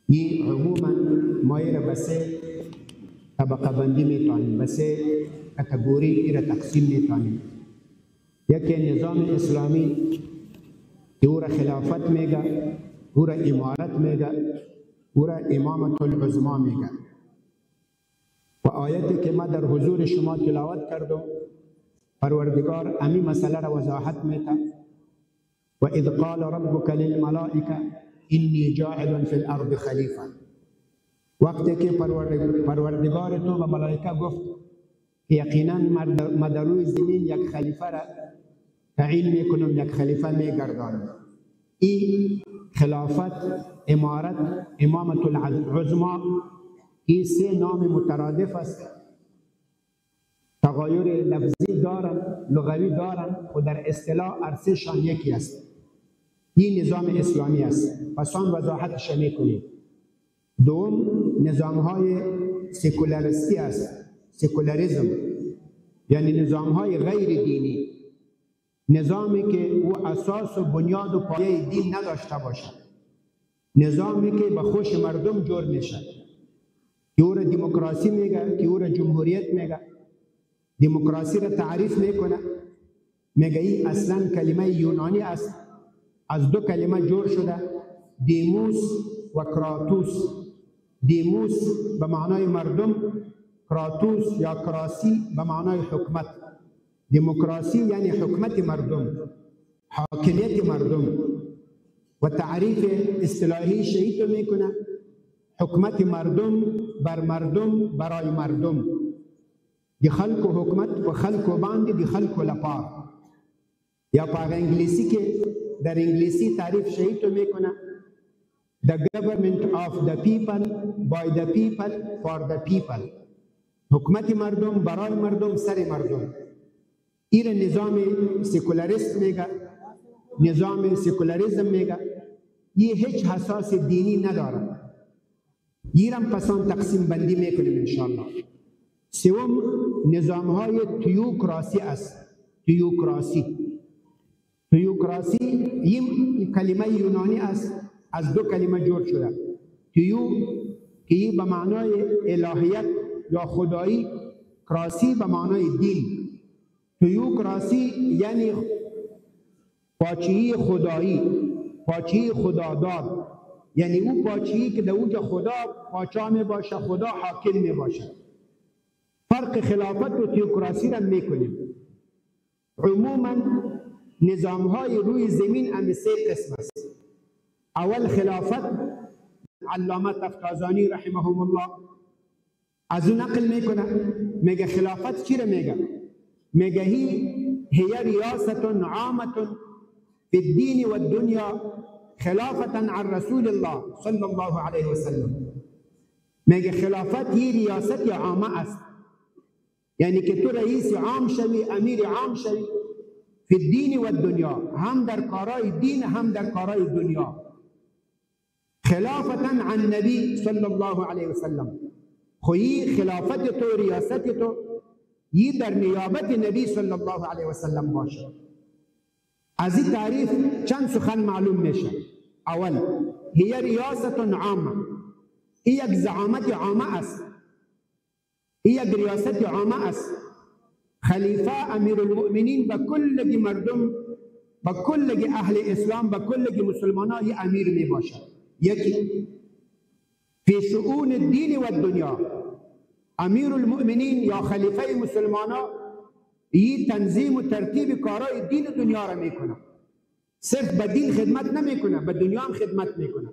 این عموما مایه را به سه طبقه بندی میتونیم، به سه کتگوری ای را تقسیم میتونیم. یکی نظام اسلامی که او را خلافت میگه، او را امارت میگه، او را امامت العظما میگه. و آیتی که ما در حضور شما تلاوت کردم، پروردگار امی مسئله را وضاحت میده. و اذ قال ربک للملائکه انی جاعل فی الارض خلیفه. وقتی که پروردگار تو به ملائکه گفت که یقینا ما در روی زمین یک خلیفه را تعیین میکنم، یک خلیفه میگردانم. این خلافت، امارت، امامت العظما، این سه نام مترادف است. تغایر لفظی دارن، لغوی دارن و در اصطلاح ارسشان یکی است. این نظام اسلامی است. پس آن وضاحتش میکنیم. دوم نظام های سکولاریستی است. سکولاریزم یعنی نظام های غیر دینی، نظامی که او اساس و بنیاد و پایه دین نداشته باشد، نظامی که به خوش مردم جور میشه، که او را دموکراسی میگه، که او را جمهوریت میگه. دموکراسی را تعریف میکنه، میگه این اصلا کلمه یونانی است، از دو کلمه جور شده، دیموس و کراتوس. دیموس به معنای مردم، کراتوس یا کراسی به معنای حکمت. دموکراسی یعنی حکمت مردم، حاکمیت مردم. و تعریف اصطلاحی شهید میکنه، حکمت مردم بر مردم برای مردم. دی خلق و حکمت و خلق و باندې دی خلق و لپار. یا په انګلیسي کې در انګلیسي تعریف شهید میکنه the government of the people by the people for the people. حکمت مردم برای مردم سر مردم. این نظام سکولاریست میگه، نظام سکولاریزم میگه. یہ هیچ حساس دینی نداره. یہ هم پسان تقسیم بندی میکنیم انشاءالله. سوم نظام های تیوکراسی است. تیوکراسی این کلمه یونانی است، از دو کلمه جور شده. تیو که به معنای الهیت یا خدایی، کراسی به معنای دین. تیوکراسی یعنی پاچهی خدایی، پاچهی خداداد، یعنی او پاچهی که در اوج خدا پاچا می باشه، خدا حاکم می باشه. فرق خلافت و تیوکراسی را می کنیم. عموما نظام های روی زمین هم سه قسم است. اول خلافت، علامه تفتازانی رحمهم الله از او نقل میکنه، میگه خلافت چی را میگه؟ میگه هی ریاست عامه فی الدین و الدنیا خلافتا عن رسول الله صلی الله علیه وسلم. میگه خلافت یه ریاست عامه است، یعنی که تو رئیس عام شوی، امیر عام شوی، فی الدین و الدنیا، هم در کارای دین هم در کارای دنیا. خلافتا عن نبی صلی الله علیه وسلم. خویی خلافت تو، ریاست تو یه در نیابت نبی صلی الله علیه وسلم باشه. از این تعریف چند سخن معلوم میشه. اول هی ریاست عامه، این یک زعامت عامه است، این یک ریاست عامه است. خلیفه امیر المؤمنین به کل مردم، به کل اهل اسلام، به کل مسلمانان امیر می باشد. یکی فی شؤون الدین و الدنیا، امیر المؤمنین یا خلیفه مسلمانان این تنظیم و ترتیب کارهای دین و دنیا را میکنه. صرف به دین خدمت نمیکنه، به دنیا هم خدمت میکنه.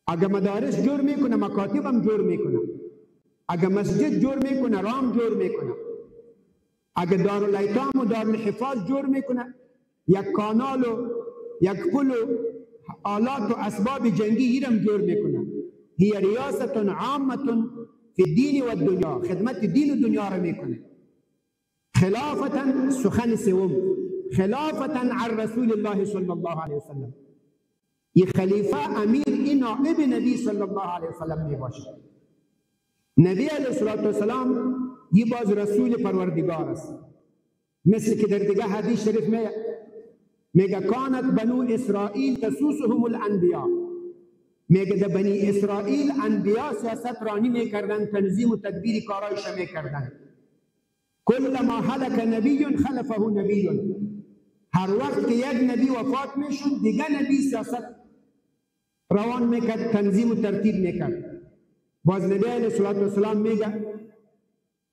اگر مدارس جور میکنه، مکاتب هم جور میکنه. اگر مسجد جور میکنه، رام جور میکنه. اگر دارالایتام و دارالحفاظ جور میکنه، یک کانال و یک پل و آلات و اسباب جنگی ایرم جور میکنه. هی ریاست عامه فی الدین و الدنیا، خدمت دین و دنیا را میکنه. خلافتا سخن سوم، خلافتا عن رسول الله صلی الله علیه وسلم. یہ خلیفہ امیر این نائب نبی صلی اللہ علیہ وسلم می باشه. نبی علیه السلام یه باز رسول پروردگار است، مثل که در دیگه حدیث شریف میگه کانت بنو اسرائیل تسوسهم الانبیاء، میگه در بنی اسرائیل انبیا سیاست رانی میکردن، تنظیم و تدبیر کارایش میکردن. کل ما هلک نبی خلفه نبی، هر وقت که یک نبی وفات میشد دیگه نبی سیاست روان میکرد، تنظیم و ترتیب میکرد. باز نبی علیه السلام میگه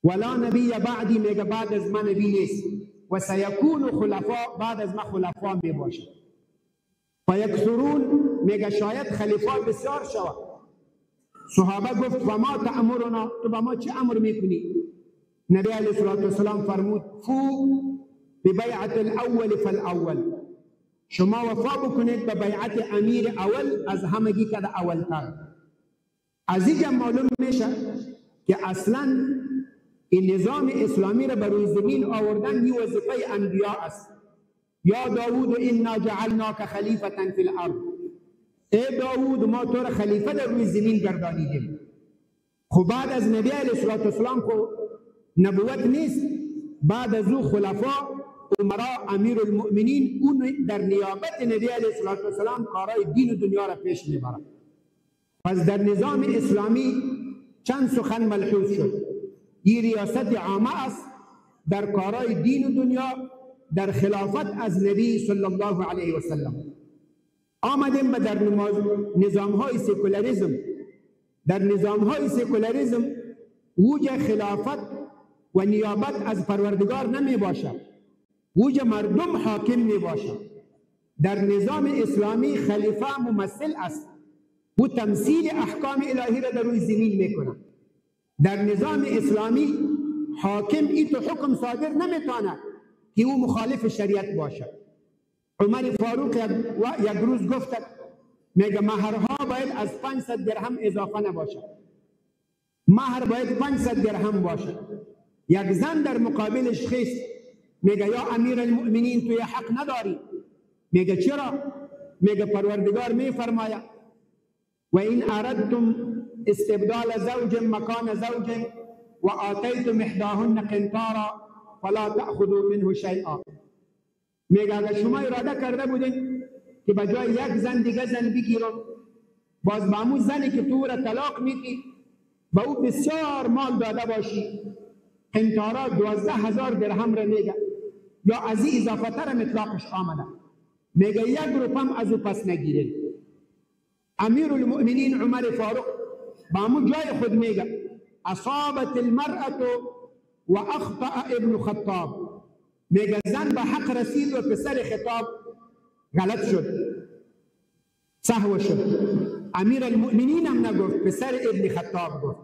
ولا نبی بعدی، میگه بعد از من نبی نیست، و سیکون خلفاء، بعد از من خلفاء می باشه. فیکثرون، میگه شاید خلیفا بسیار شود. صحابه گفت و ما تأمرنا، تو با ما چه امر میکنی؟ نبی علیه السلام فرمود فو ببیعت الاول فالاول، شما وفا بکنید به بیعت امیر اول از همگی که اولتر. از اینجا معلوم میشه که اصلا این نظام اسلامی را بر روی زمین آوردن این وظیفه انبیا است. یا داوود انا جعلناک خلیفة فی الارض، ای داوود ما تو را خلیفه در روی زمین گردانیدیم. خب بعد از نبی علیه السلام خو نبوت نیست، بعد از او خلفا امرا امیر المؤمنین اون در نیابت نبی علیه السلام کارای دین و دنیا را پیش میبرد. پس در نظام اسلامی چند سخن ملحوظ شد. این ریاست عامه است در کارای دین و دنیا در خلافت از نبی صلی الله علیه و سلم. آمدیم به در نظامهای سکولاریزم. در نظامهای سکولاریزم وجه خلافت و نیابت از پروردگار نمی باشد، وجه مردم حاکم می باشد. در نظام اسلامی خلیفه ممثل است، و تمثیل احکام الهی را در روی زمین می کند. در نظام اسلامی حاکم ایتو حکم صادر نمیتونه که او مخالف شریعت باشد. عمر فاروق یک روز گفت میگه مهرها باید از 500 درهم اضافه نباشد، مهر باید 500 درهم باشد. یک زن در مقابلش خیست، میگه یا امیر المؤمنین تو حق نداری. میگه چرا؟ میگه پروردگار میفرماید و این اردتم استبدال زوج مکان زوج و آتیتم احداهن قنطارا فلا تأخذوا منه شیئا. میگه اگر شما اراده کرده بودین که به جای یک زن دیگه زن بگیرم، باز با همون زنی که تو را طلاق میدی به او بسیار مال داده باشی، قنطارا 12,000 درهم را میگه، یا از این اضافه تر مطلقش آمده، میگه یک روپم از او پس نگیرید. امیر المؤمنین عمر فاروق با همون جای خود میگه اصابت المرأة و اخطأ ابن خطاب، میگه زن به حق رسید و پسر خطاب غلط شد، سهو شد. امیر المؤمنین هم نگفت، پسر ابن خطاب گفت.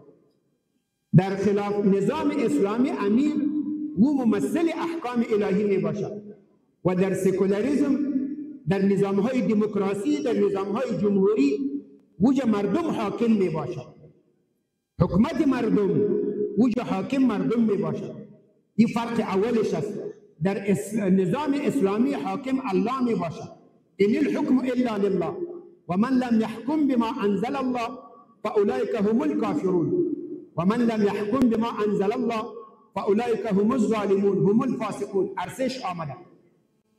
در خلاف نظام اسلامی امیر و ممثل احکام الهی می باشد، و در سکولاریزم، در نظامهای دموکراسی، در نظامهای جمهوری وجه مردم حاکم می باشد، حکمت مردم وجه حاکم مردم می باشد. این فرق اولش است. در نظام اسلامی حاکم الله می باشد، ان الحکم الا لله و من لم يحكم بما انزل الله فاولئک هم الكافرون و من لم يحكم بما انزل الله فاولئک هم الظالمون هم الفاسقون. ارسش آمده.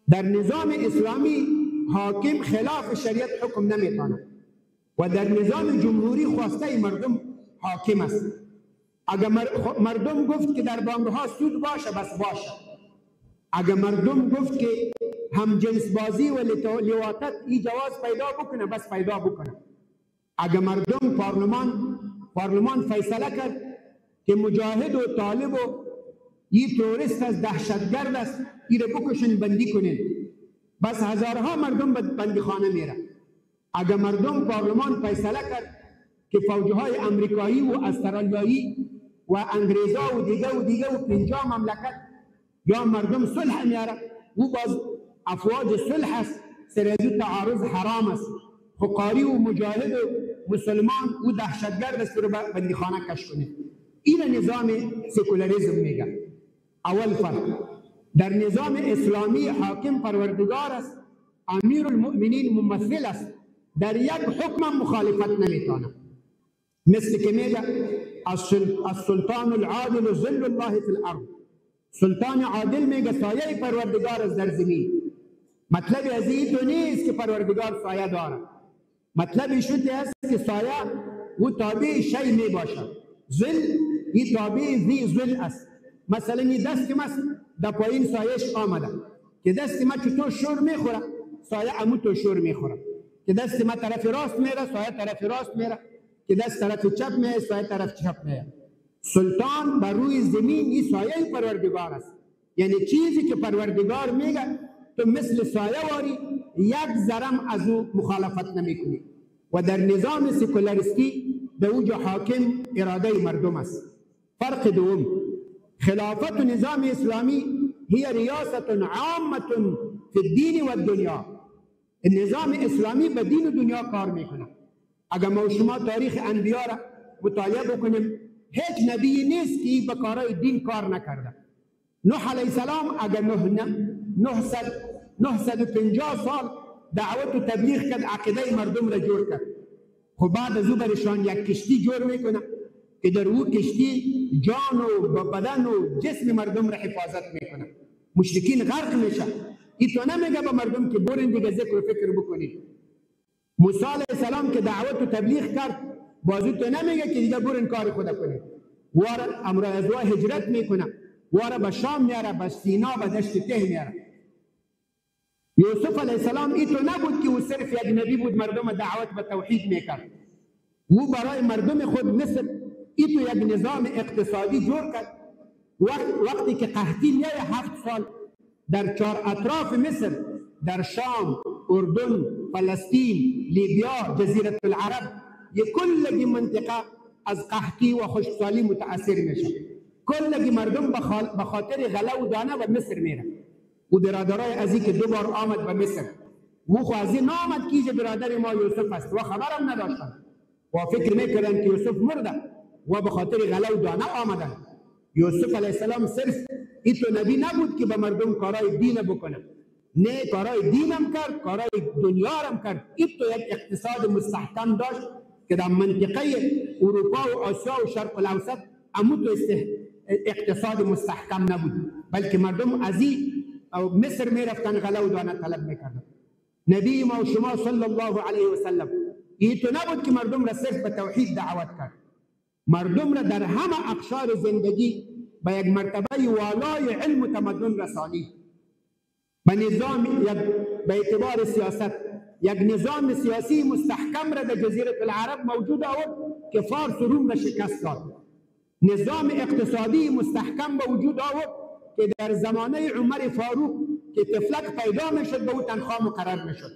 در نظام اسلامی حاکم خلاف شریعت حکم نمیتونه، و در نظام جمهوری خواسته مردم حاکم است. اگر مردم گفت که در بانکها سود باشه بس باشه، اگر مردم گفت که هم جنس بازی و لواطت ای جواز پیدا بکنه بس پیدا بکنه، اگر مردم پارلمان فیصله کرد که مجاهد و طالب و این تروریست از دهشتگرد است ای را بکشن بندی کنین، بس هزارها مردم به بندیخانه میره. اگر مردم پارلمان فیصله کرد که فوجهای امریکایی و استرالیایی و انگریزا و دیگه و 50 مملکت یا مردم صلح میاره، او باز افواج صلح است، سرازو تعارض حرام است، خقاری و مجاهد و مسلمان و دهشتگرد است رو بندیخانه کش کنه. این نظام سکولاریزم میگه. اول فرق در نظام اسلامی حاکم پروردگار است، امیر المؤمنین ممثل است، در یک حکم مخالفت نمیتونه. مثل که میگه السلطان العادل ظل الله فی الارض، سلطان عادل میگه سایه پروردگار از در زمین. مطلب از این تو نیست که پروردگار سایه داره، مطلب شده است که سایه و تابع شی می باشد. ظل این تابع زی ظل است. مثلا این دست ما در پایین سایش آمده که دست ما چطور شور میخوره، سایه امو تو شور میخوره. که دست ما طرف راست میره، سایه طرف راست میره. که دست طرف چپ میره، سایه طرف چپ میره. سلطان بر روی زمین این سایه پروردگار است. یعنی چیزی که پروردگار میگه تو مثل سایه واری، یک ذرم از او مخالفت نمیکنی. و در نظام سکولاریستی در اوجا حاکم اراده مردم است. فرق دوم، خلافت و نظام اسلامی هي ریاست عامه فی الدین و الدنیا. نظام اسلامی به دین و دنیا کار میکنه. اگر ما شما تاریخ انبیا را مطالعه بکنیم، هیچ نبی نیست که به کارهای دین کار نکرده. نوح علیه السلام اگر 950 سال دعوت و تبلیغ کرد، عقیده مردم را جور کرد. خب بعد از او برشان یک کشتی جور میکنه که در او کشتی جان و بدن و جسم مردم را حفاظت میکنه. مشرکین غرق میشه. این تو نمیگه به مردم که برین دیگه ذکر و فکر بکنید. موسی علیه السلام که دعوت و تبلیغ کرد، بازو تو نمیگه که دیگه برین کار خود کنید. وارد امر از او هجرت میکنه، وارد به شام میاره، به سینا، به دشت ته میاره. یوسف علیه السلام این تو نبود که او صرف یک نبی بود، مردم دعوت به توحید میکرد. او برای مردم خود مصر این تو یک نظام اقتصادی جور کرد. وقتی که قحطی میایه 7 سال در 4 اطراف مصر، در شام، اردن، فلسطین، لیبیا، جزیره العرب، یک کلگی منطقه از قحطی و خشکسالی متاثر میشه. کلگی مردم به خاطر غله و دانه به مصر میره. و برادرای ازی که 2 بار آمد به مصر، و خو ازی نامد که برادر ما یوسف است و خبرم نداشتن و فکر میکردن که یوسف مرده و به خاطر غله و دانه آمدن. یوسف علیه السلام صرف این تو نبی نبود که به مردم کارای دین بکنه، نه کارای دینم کرد، کارای دنیا هم کرد. این تو یک اقتصاد مستحکم داشت که در منطقه اروپا و آسیا و شرق الاوسط امو تو اقتصاد مستحکم نبود، بلکه مردم ازی مصر میرفتن غله و دانه طلب میکردن. نبی ما و شما صلی الله علیه و سلم این تو نبود که مردم را صرف به توحید دعوت کرد، مردم را در همه اقشار زندگی به یک مرتبه والای علم و تمدن رسانی. به نظام به اعتبار سیاست یک نظام سیاسی مستحکم را در جزیره العرب موجود آورد که فارس و روم را شکست داد. نظام اقتصادی مستحکم به وجود آورد که در زمانه عمر فاروق که تفلک پیدا میشد به او تنخواه مقرر میشد.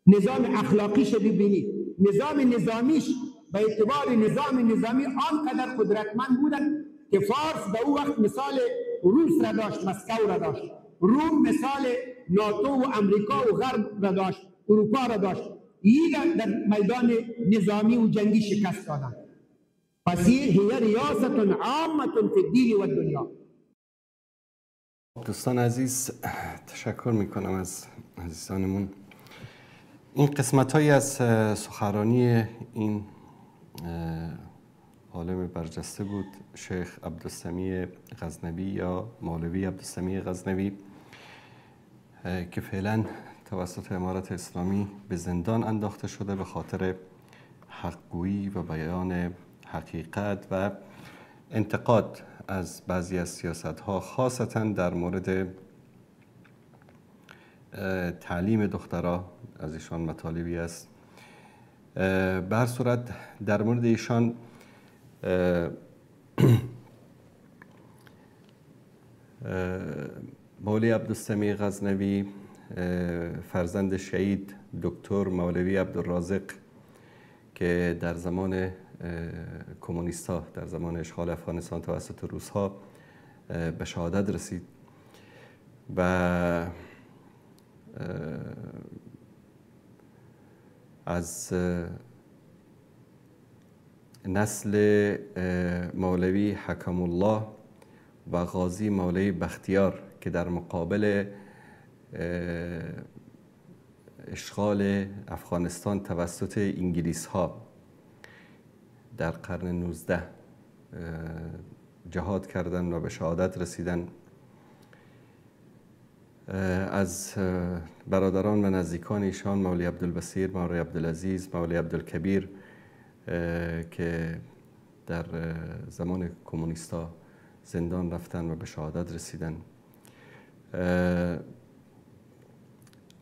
نظام اخلاقیش ببینید، نظام نظامیش به اعتبار نظام نظامی آنقدر قدرتمند بودن که فارس به او وقت مثال روس را داشت، مسکو را داشت. روم مثال ناتو و امریکا و غرب را داشت، اروپا را داشت. این در میدان نظامی و جنگی شکست دادن. پس هی ریاست عامه فی الدین و الدنیا. دوستان عزیز، تشکر میکنم از عزیزانمون. این قسمت هایی از سخنرانی این عالم برجسته بود، شیخ عبدالسمیع غزنوی یا مولوی عبدالسمیع غزنوی، که فعلا توسط امارت اسلامی به زندان انداخته شده به خاطر حقگویی و بیان حقیقت و انتقاد از بعضی از سیاست‌ها، خاصتاً در مورد تعلیم دخترها. از ایشان مطالبی است. به هر صورت در مورد ایشان مولوی عبدالسمیع غزنوی فرزند شهید دکتر مولوی عبدالرازق که در زمان کمونیست‌ها، در زمان اشغال افغانستان توسط روس‌ها به شهادت رسید و از نسل مولوی حکم الله و غازی مولوی بختیار که در مقابل اشغال افغانستان توسط انگلیس ها در قرن 19 جهاد کردند و به شهادت رسیدن. از برادران و نزدیکان ایشان مولوی عبدالبصیر، مولوی عبدالعزیز، مولوی عبدالکبیر که در زمان کمونیستا زندان رفتن و به شهادت رسیدن.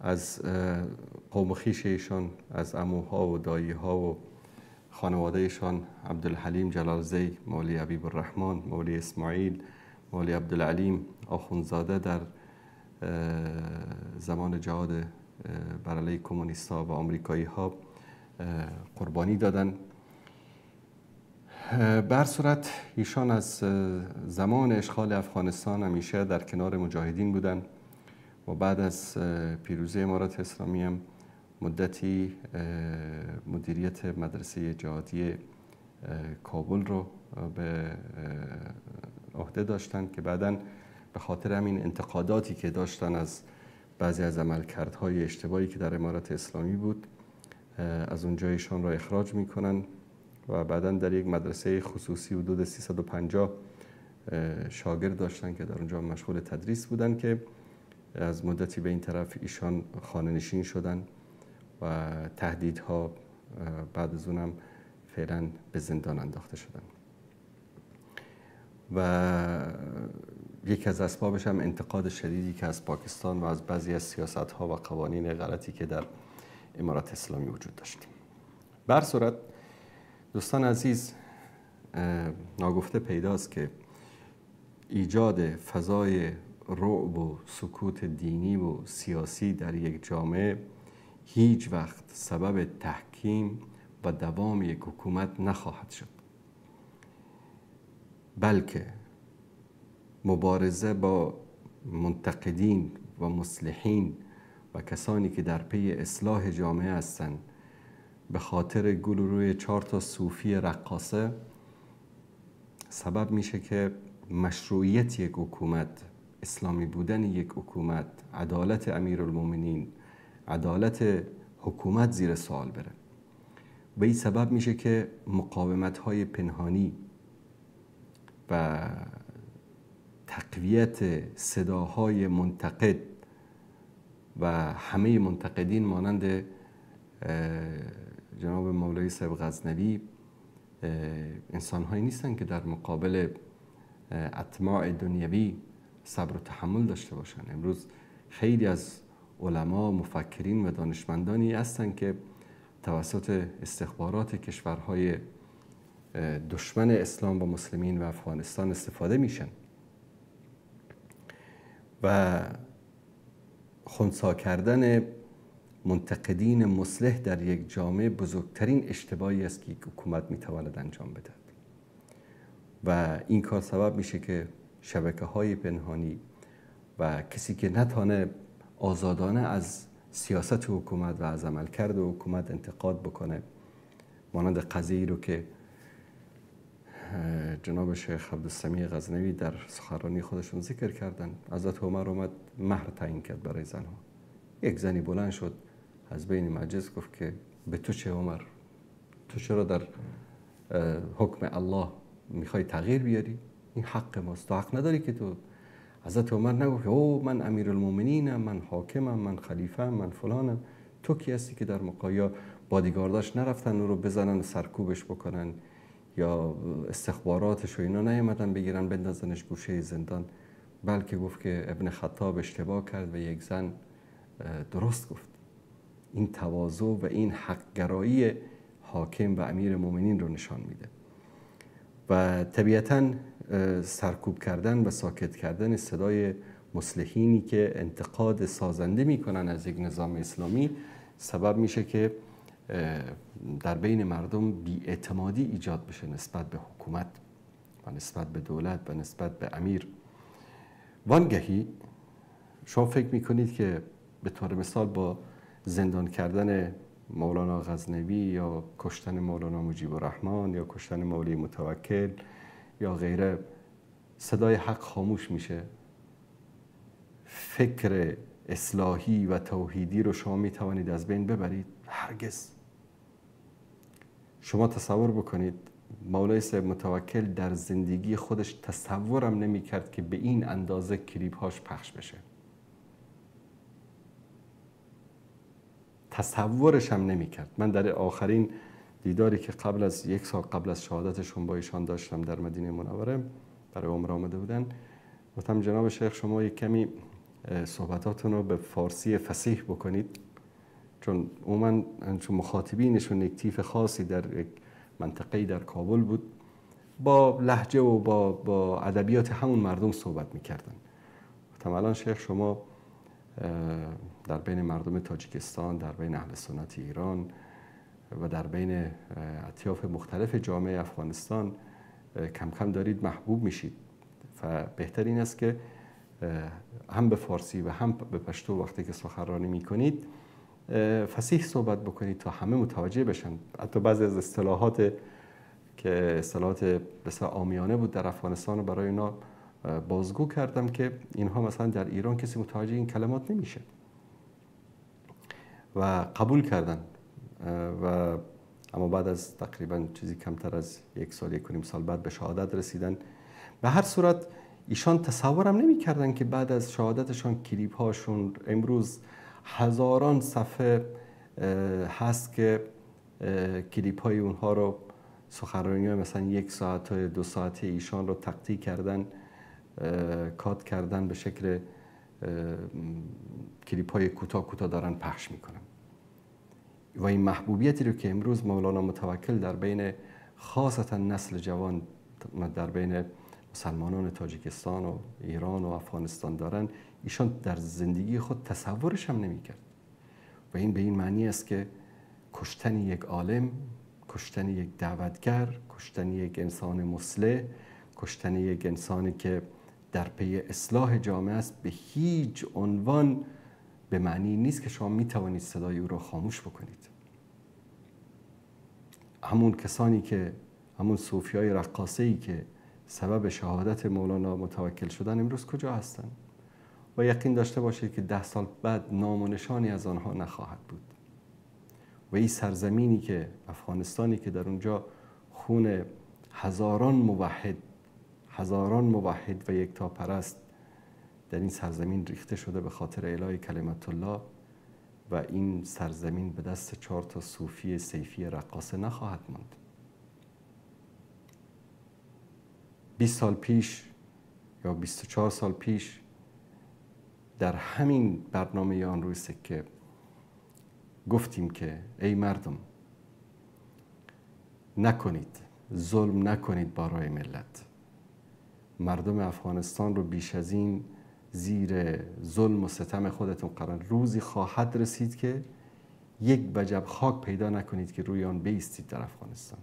از قوم خویش ایشان، از عموها و داییها و خانواده ایشان عبدالحلیم جلالزی، مولوی حبیب الرحمن، مولوی اسماعیل، مولوی عبدالعلیم آخوندزاده در زمان جهاد بر علیه کمونیستا و آمریکایی ها قربانی دادن. به هر صورت ایشان از زمان اشغال افغانستان همیشه در کنار مجاهدین بودن و بعد از پیروزی امارات اسلامی هم مدتی مدیریت مدرسه جهادی کابل رو به عهده داشتن که بعداً به خاطر همین انتقاداتی که داشتن از بعضی از عملکردهای اشتباهی که در امارات اسلامی بود، از اونجا ایشان را اخراج میکنن و بعداً در یک مدرسه خصوصی حدود 350 شاگرد داشتن که در اونجا مشغول تدریس بودن که از مدتی به این طرف ایشان خانه نشین شدن و تهدیدها بعد از اونم فعلا به زندان انداخته شدن و یکی از اسبابش هم انتقاد شدیدی که از پاکستان و از بعضی از سیاست‌ها و قوانین غلطی که در امارات اسلامی وجود داشت. به هر صورت دوستان عزیز، ناگفته پیداست که ایجاد فضای رعب و سکوت دینی و سیاسی در یک جامعه هیچ وقت سبب تحکیم و دوام یک حکومت نخواهد شد، بلکه مبارزه با منتقدین و مصلحین و کسانی که در پی اصلاح جامعه هستند به خاطر گل روی 4 تا صوفی رقاصه سبب میشه که مشروعیت یک حکومت، اسلامی بودن یک حکومت، عدالت امیرالمومنین، عدالت حکومت زیر سوال بره و این سبب میشه که مقاومت‌های پنهانی و تقویت صداهای منتقد و همه منتقدین مانند جناب مولوی صاحب غزنوی انسان‌هایی نیستن که در مقابل اطماع دنیوی صبر و تحمل داشته باشن. امروز خیلی از علما، مفکرین و دانشمندانی هستند که توسط استخبارات کشورهای دشمن اسلام و مسلمین و افغانستان استفاده میشن و خنثی کردن منتقدین مصلح در یک جامعه بزرگترین اشتباهی است که یک حکومت میتواند انجام بده و این کار سبب میشه که شبکه‌های پنهانی و کسی که نتانه آزادانه از سیاست حکومت و از عملکرد حکومت انتقاد بکنه، مانند قضیه‌ای رو که جناب شیخ عبدالسمیع غزنوی در سخنرانی خودشون ذکر کردن. حضرت عمر اومد مهر تعیین کرد برای زنها. یک زنی بلند شد از بین مجلس گفت که به تو چه عمر؟ تو چرا در حکم الله میخوای تغییر بیاری؟ این حق ماست، تو حق نداری که تو. حضرت عمر نگفت که او من امیرالمومنینم، من حاکمم، من خلیفه‌ام، من فلانم. تو کی هستی که در مقایا بادیگارداش نرفتن او رو بزنن و سرکوبش بکنن یا استخباراتش و اینا نیامدن بگیرن بندازنش گوشه زندان، بلکه گفت که ابن خطاب اشتباه کرد و یک زن درست گفت. این تواضع و این حق‌گرایی حاکم و امیر مومنین رو نشان میده و طبیعتاً سرکوب کردن و ساکت کردن صدای مصلحینی که انتقاد سازنده میکنن از یک نظام اسلامی سبب میشه که در بین مردم بی‌اعتمادی ایجاد بشه نسبت به حکومت و نسبت به دولت و نسبت به امیر. وانگهی شما فکر میکنید که به طور مثال با زندان کردن مولانا غزنوی یا کشتن مولانا مجیب الرحمن یا کشتن مولوی متوکل یا غیره صدای حق خاموش میشه؟ فکر اصلاحی و توحیدی رو شما میتوانید از بین ببرید؟ هرگز. شما تصور بکنید مولای صاحب متوکل در زندگی خودش تصورم نمی کرد که به این اندازه کلیپ هاش پخش بشه. تصورش هم نمی کرد. من در آخرین دیداری که قبل از 1 سال قبل از شهادتشون با ایشان داشتم در مدینه منوره، برای عمره آمده بودن، گفتم جناب شیخ شما یک کمی صحبتاتون رو به فارسی فصیح بکنید، چون عموما چون مخاطبینشون یک تیف خاصی در یک منطقه‌ای در کابل بود، با لهجه و با ادبیات همون مردم صحبت می‌کردن. گفتم الان شیخ شما در بین مردم تاجیکستان، در بین اهل سنت ایران و در بین اطیاف مختلف جامعه افغانستان کم کم دارید محبوب میشید و بهتر این است که هم به فارسی و هم به پشتو وقتی که سخنرانی میکنید فصیح صحبت بکنید تا همه متوجه بشن. حتی بعضی از اصطلاحات که اصطلاحات بسیار عامیانه بود در افغانستان رو برای اینا بازگو کردم که اینها مثلا در ایران کسی متوجه این کلمات نمیشه و قبول کردن. و اما بعد از تقریبا چیزی کمتر از 1 سال 1.5 سال بعد به شهادت رسیدن. به هر صورت ایشان تصورم نمی کردن که بعد از شهادتشان کلیپ هاشون امروز هزاران صفحه هست که کلیپ های اونها رو سخنرانی مثلا 1 ساعت تا 2 ساعته ایشان رو تقطیع کردن، کات کردن، به شکل کلیپ های کوتاه دارن پخش میکنن. و این محبوبیتی رو که امروز مولانا متوکل در بین خاصتا نسل جوان در بین مسلمانان تاجیکستان و ایران و افغانستان دارن، ایشان در زندگی خود تصورش هم نمی‌کرد. و این به این معنی است که کشتن یک عالم، کشتن یک دعوتگر، کشتن یک انسان مصلح، کشتن یک انسانی که در پی اصلاح جامعه است به هیچ عنوان به معنی نیست که شما میتوانید صدای او را خاموش بکنید. همون کسانی که همون صوفیای رقاصه‌ای که سبب شهادت مولانا متوکل شدن امروز کجا هستند؟ و یقین داشته باشید که 10 سال بعد نام و نشانی از آنها نخواهد بود. و این سرزمینی که افغانستانی که در اونجا خون هزاران موحد و یکتاپرست در این سرزمین ریخته شده به خاطر اعلای کلمت الله، و این سرزمین به دست 4 تا صوفی سیفی رقاصه نخواهد ماند. 20 سال پیش یا 24 سال پیش در همین برنامه آن روی سکه گفتیم که ای مردم نکنید، ظلم نکنید برای ملت. مردم افغانستان رو بیش از این زیر ظلم و ستم خودتون قرار. روزی خواهد رسید که یک وجب خاک پیدا نکنید که روی آن بایستید در افغانستان.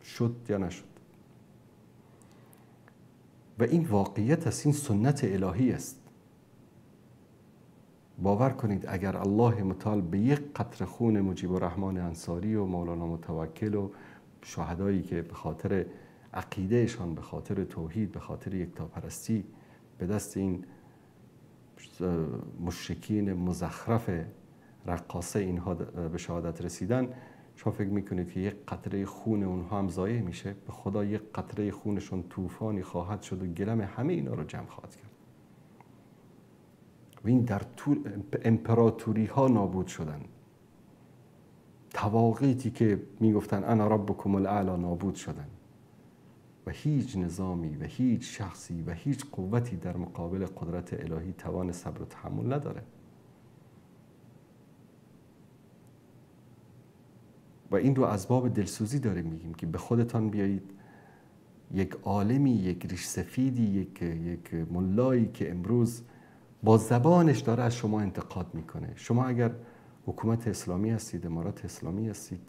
شد یا نشد؟ و این واقعیت است، این سنت الهی است. باور کنید اگر الله متعال به یک قطره خون مجیب الرحمن انصاری و مولانا متوکل و شهدایی که به خاطر عقیدهشان، به خاطر توحید، به خاطر یکتاپرستی به دست این مشرکین مزخرف رقاصه اینها به شهادت رسیدن، شما فکر میکنید که یک قطره خون اونها هم ضایع میشه؟ به خدا یک قطره خونشون طوفانی خواهد شد و گلم همه اینا رو جمع خواهد کرد. و این در طول امپراتوری ها نابود شدن، تواقیتی که میگفتن انا ربکم الاعلی نابود شدن و هیچ نظامی و هیچ شخصی و هیچ قوتی در مقابل قدرت الهی توان صبر و تحمل نداره. و این رو اسباب دلسوزی داریم میگیم که به خودتان بیایید. یک عالمی، یک ریش سفیدی، یک ملایی که امروز با زبانش داره از شما انتقاد میکنه. شما اگر حکومت اسلامی هستید، امارات اسلامی هستید،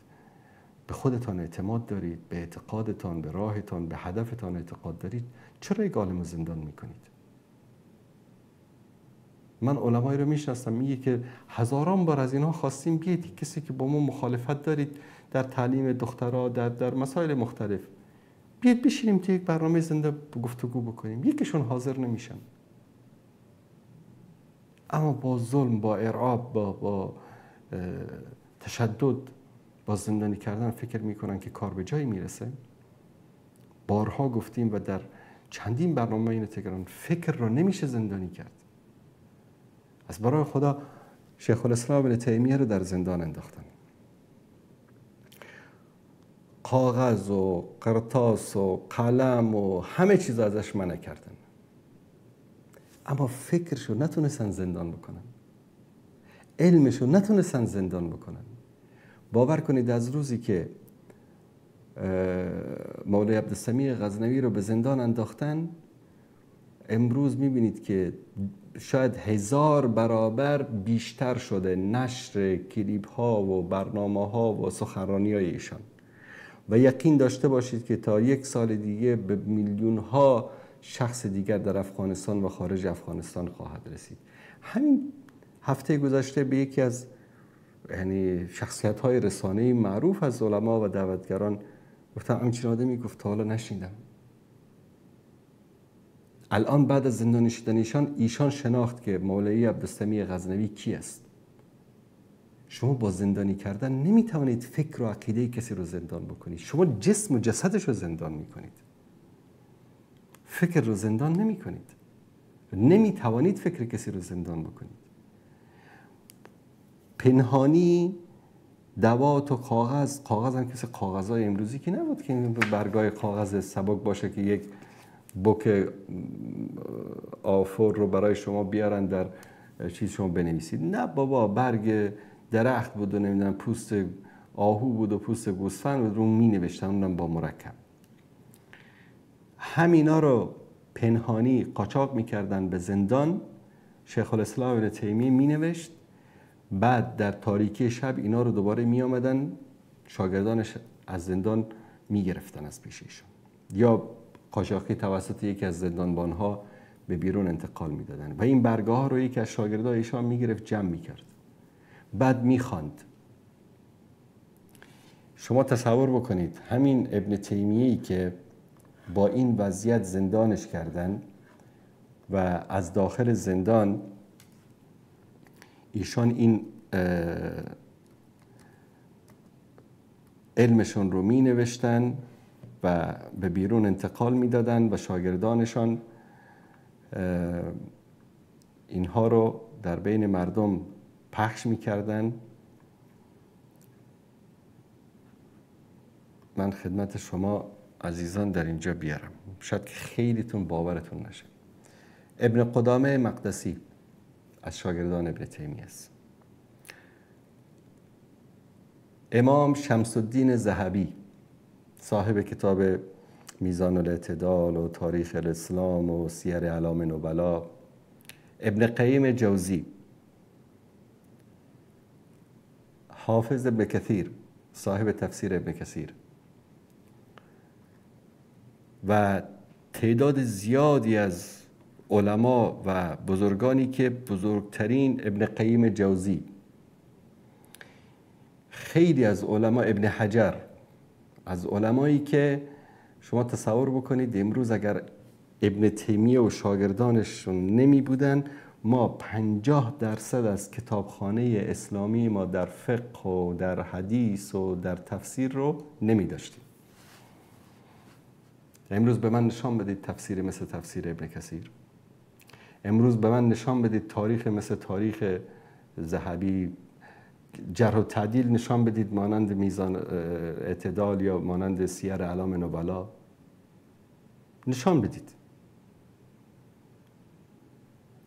به خودتان اعتماد دارید، به اعتقادتان، به راهتان، به هدفتان اعتقاد دارید، چرا یک عالم رو زندان میکنید؟ من علمایی رو میشناسم میگه که هزاران بار از اینها خواستیم بیایید، کسی که با ما مخالفت دارید در تعلیم دخترها، در مسائل مختلف، بیایید بشینیم توی یک برنامه زنده گفتگو بکنیم. یکیشون حاضر نمیشن. اما با ظلم، با ارعاب، با تشدد، با زندانی کردن فکر میکنن که کار به جایی میرسه. بارها گفتیم و در چندین برنامه اینو تکرار، فکر رو نمیشه زندانی کرد. از برای خدا شیخ الاسلام ابن تیمیه رو در زندان انداختن، کاغذ و قرطاس و قلم و همه چیز ازش منع کردن، اما فکرشو نتونستن زندان بکنن، علمشو نتونستن زندان بکنن. باور کنید از روزی که مولوی عبدالسمیع غزنوی رو به زندان انداختن، امروز میبینید که شاید 1000 برابر بیشتر شده نشر کلیپ ها و برنامه ها و سخنرانی های ایشان و یقین داشته باشید که تا 1 سال دیگه به میلیون ها شخص دیگر در افغانستان و خارج افغانستان خواهد رسید. همین هفته گذشته به یکی از شخصیت های رسانه‌ای معروف از علما و دعوتگران گفتم همچین آدمی گفت تا حالا نشنیدم. الان بعد از زندانی شدن ایشان شناخت که مولوی عبدالسمیع غزنوی کی است. شما با زندانی کردن نمیتوانید فکر و عقیده کسی رو زندان بکنید، شما جسم و جسدش رو زندان میکنید، فکر رو زندان نمیکنید. نمیتوانید فکر کسی رو زندان بکنید. پنهانی دوات و کاغذ هم کسی کاغذهای امروزی که نبود که این برگای کاغذ سبک باشه که یک بوک آفر رو برای شما بیارن در چیز شما بنویسید. نه بابا، برگ درخت بود و نمیدونم پوست آهو بود و پوست گوسفند بود، رو می نوشتن، اونم با مرکب. همینا رو پنهانی قاچاق میکردن به زندان. شیخ الاسلام ابن تیمیه می نوشت، بعد در تاریکی شب اینا رو دوباره می آمدن شاگردانش از زندان می گرفتن از پیش ایشون، یا قاچاقی توسط یکی از زندانبانها به بیرون انتقال می دادن و این برگه ها رو یکی از شاگردان ایشان می گرفت، جمع می کرد، بعد می خواند. شما تصور بکنید همین ابن تیمیه‌ای که با این وضعیت زندانش کردن و از داخل زندان ایشان این علمشون رو می نوشتن و به بیرون انتقال می دادن و شاگردانشان اینها رو در بین مردم پخش می کردن. من خدمت شما عزیزان در اینجا بیارم، شاید که خیلیتون باورتون نشه. ابن قدامه مقدسی از شاگردان ابن تیمیه است. امام شمس الدین ذهبی صاحب کتاب میزان الاعتدال و تاریخ الاسلام و سیر اعلام نبلا، ابن قیم جوزی، حافظ ابن کثیر صاحب تفسیر ابن کثیر و تعداد زیادی از علما و بزرگانی که بزرگترین ابن قیم جوزی، خیلی از علما، ابن حجر، از علمایی که شما تصور بکنید امروز اگر ابن تیمیه و شاگردانشون نمی بودن ما 50% از کتابخانه اسلامی ما در فقه و در حدیث و در تفسیر رو نمی داشتیم. امروز به من نشان بدید تفسیر مثل تفسیر ابن کثیر، امروز به من نشان بدید تاریخ مثل تاریخ ذهبی، جرح و تعدیل نشان بدید مانند میزان اعتدال یا مانند سیر اعلام نبلا، نشان بدید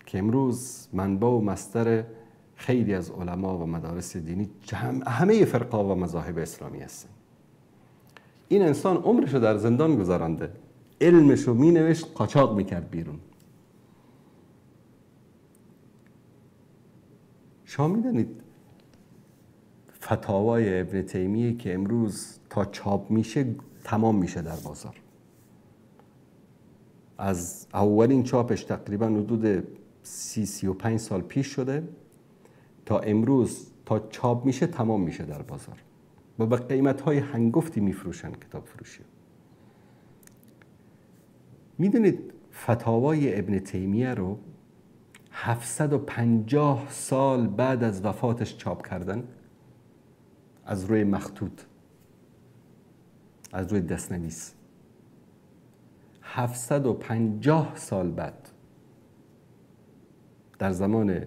که امروز منبع و مصدر خیلی از علما و مدارس دینی همه فرقه و مذاهب اسلامی هستن. این انسان عمرشو در زندان گذرانده، علمشو می نوشت، قاچاق می کرد بیرون. شما می دانید فتاوای ابن تیمیه که امروز تا چاپ میشه تمام میشه در بازار، از اولین چاپش تقریبا حدود 30-35 سال پیش شده تا امروز تا چاپ میشه تمام میشه در بازار و به قیمت‌های هنگفتی میفروشن کتاب فروشی. میدونید فتاوای ابن تیمیه رو 750 سال بعد از وفاتش چاپ کردن، از روی مخطوط، از روی دستنویس. 750 سال بعد در زمان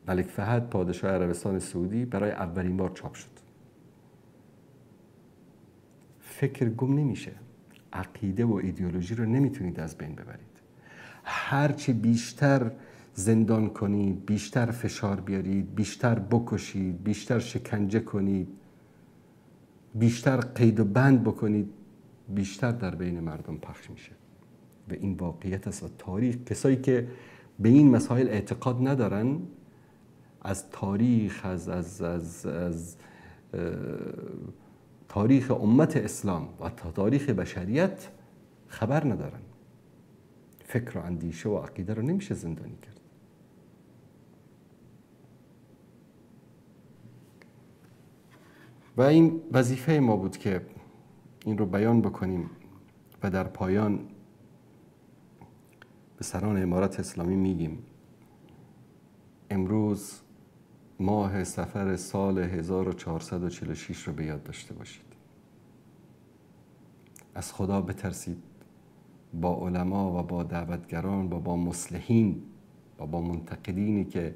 ملک فهد پادشاه عربستان سعودی برای اولین بار چاپ شد. فکر گم نمیشه. عقیده و ایدئولوژی رو نمیتونید از بین ببرید. هرچی بیشتر زندان کنید، بیشتر فشار بیارید، بیشتر بکشید، بیشتر شکنجه کنید، بیشتر قید و بند بکنید، بیشتر در بین مردم پخش میشه. و این واقعیت است. و تاریخ، کسایی که به این مسائل اعتقاد ندارن، از تاریخ از تاریخ امت اسلام و تاریخ بشریت خبر ندارن. فکر و اندیشه و عقیده رو نمیشه زندانی کرد. و این وظیفه ما بود که این رو بیان بکنیم و در پایان به سران امارت اسلامی میگیم امروز ماه صفر سال 1446 رو به یاد داشته باشید. از خدا بترسید. با علما و با دعوتگران و با مصلحین و با منتقدینی که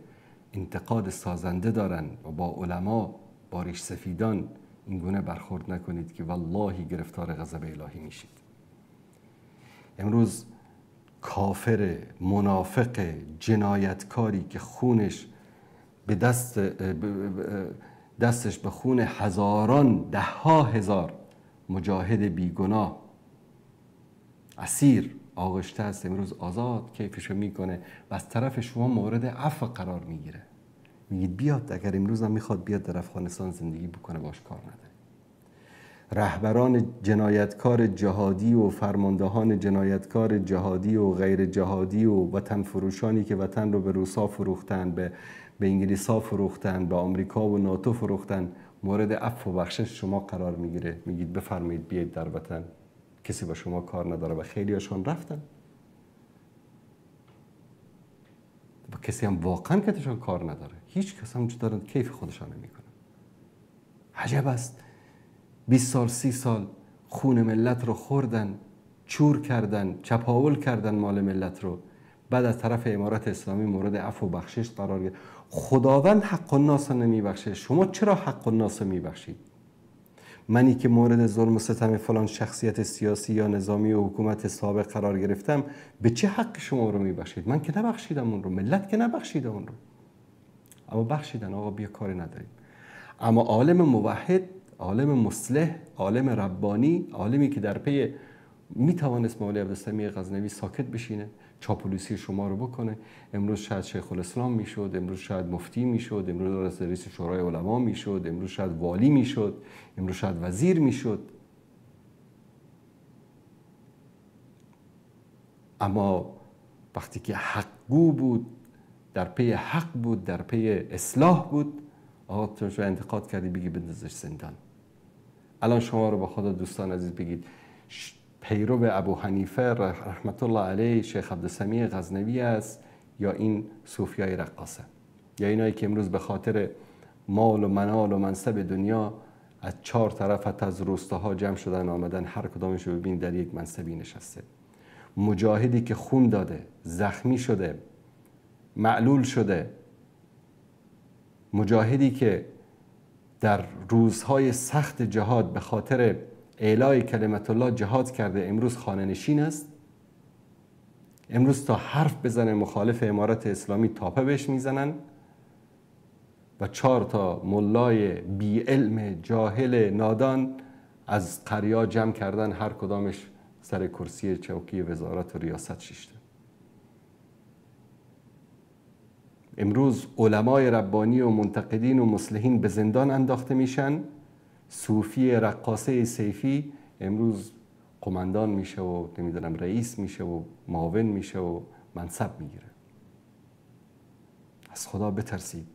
انتقاد سازنده دارن و با علما، با ریش سفیدان این گونه برخورد نکنید که والله گرفتار غضب الهی میشید. امروز کافر، منافق، جنایتکاری که خونش به دستش به خون هزاران، ده‌ها هزار مجاهد بیگناه اسیر آغشته است، امروز آزاد کیفشو میکنه و از طرف شما مورد عفو قرار میگیره. میگید بیاد، اگر امروز هم میخواد بیاد در افغانستان زندگی بکنه، باش کار نداره. رهبران جنایتکار جهادی و فرماندهان جنایتکار جهادی و غیر جهادی و وطن فروشانی که وطن رو به روسا فروختن، به انگلیسا فروختن، به آمریکا و ناتو فروختن، مورد عفو و بخشش شما قرار میگیره. میگید بفرمایید بیاید در وطن، کسی با شما کار نداره. و خیلی هاشون رفتن و کسی هم واقعا کتشان کار نداره. هیچ کس هم دارن کیف خودشان نمیکنن. عجب است. 20 سال 30 سال خون ملت رو خوردن، چور کردن، چپاول کردن مال ملت رو، بعد از طرف امارت اسلامی مورد عفو و بخشش قرار گرفت. خداوند حق الناس نمیبخشه، شما چرا حق الناس میبخشید؟ منی که مورد ظلم و ستم فلان شخصیت سیاسی یا نظامی و حکومت سابق قرار گرفتم، به چه حق شما رو میبخشید؟ من که نبخشیدم اون رو، ملت که نبخشیده اون رو، اما بخشیدن. آقا بیا کاری نداریم. اما عالم موحد، عالم مصلح، عالم ربانی، عالمی که در پی میتوانست مولوی عبدالسمیع غزنوی ساکت بشینه، چاپلوسی شما رو بکنه. امروز شاید شیخ الاسلام میشد، امروز شاید مفتی میشد، امروز رئیس شورای علما میشد، امروز شاید والی میشد، امروز شاید وزیر میشد. اما وقتی که حقگو بود، در پی حق بود، در پی اصلاح بود، آقا تو شو انتقاد کردی بگی بندازش زندان. الان شما رو با خدا دوستان عزیز بگید پیرو ابو حنیفه رحمت الله علیه شیخ عبدالسمیع غزنوی است یا این صوفیای رقاصه، یا اینایی که امروز به خاطر مال و منال و منصب دنیا از 4 طرف حتی از روستاها جمع شدن آمدن، هر کدامش رو ببین در یک منصبی نشسته. مجاهدی که خون داده، زخمی شده، معلول شده، مجاهدی که در روزهای سخت جهاد به خاطر اعلای کلمت الله جهاد کرده، امروز خانه نشین است. امروز تا حرف بزنه مخالف امارت اسلامی تاپه بهش میزنن و 4 تا ملای بی علم جاهل نادان از قریا جمع کردن، هر کدامش سر کرسی چوکی وزارت و ریاست شیشته. امروز علمای ربانی و منتقدین و مصلحین به زندان انداخته میشن. صوفی رقاصه سیفی امروز قماندان میشه و نمیدونم رئیس میشه و معاون میشه و منصب میگیره. از خدا بترسید،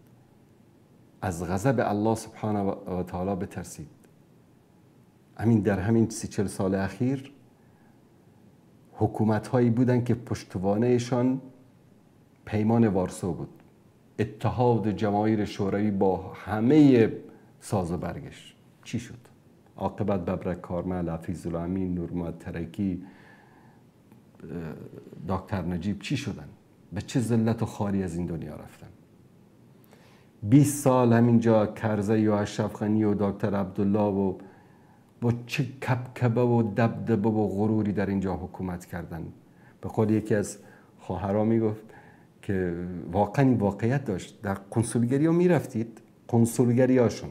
از غضب الله سبحانه و تعالی بترسید. در همین 30-40 سال اخیر حکومت هایی بودن که پشتوانهشان پیمان وارسو بود، اتحاد جماهیر شوروی با همه ساز و برگش. چی شد؟ عاقبت ببرک کارمل، حفیظ الامین، نورمحمد ترکی، دکتر نجیب چی شدن؟ به چه ذلت و خواری از این دنیا رفتن؟ 20 سال همینجا کرزی و اشرف غنی و دکتر عبدالله و با چه کبکبه و دبدبه و غروری در اینجا حکومت کردن. به قول یکی از خواهرها میگفت که واقعا واقعیت داشت. در کنسولگری ها میرفتید، کنسولگری هاشون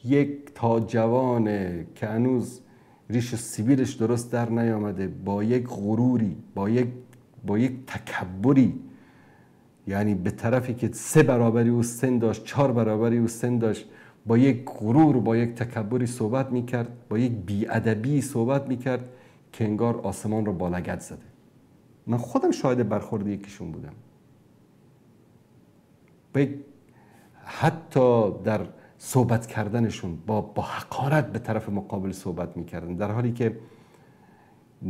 یک تا جوانه که هنوز ریش سیبیلش درست در نیامده، با یک غروری، با یک تکبری، یعنی به طرفی که 3 برابری او سن داشت، 4 برابری او سن داشت، با یک غرور، با یک تکبری صحبت میکرد، با یک بیادبی صحبت میکرد که انگار آسمان رو با لگد زده. من خودم شاهد برخورد یکیشون بودم. حتی در صحبت کردنشون با حقارت به طرف مقابل صحبت میکردن، در حالی که 99.99%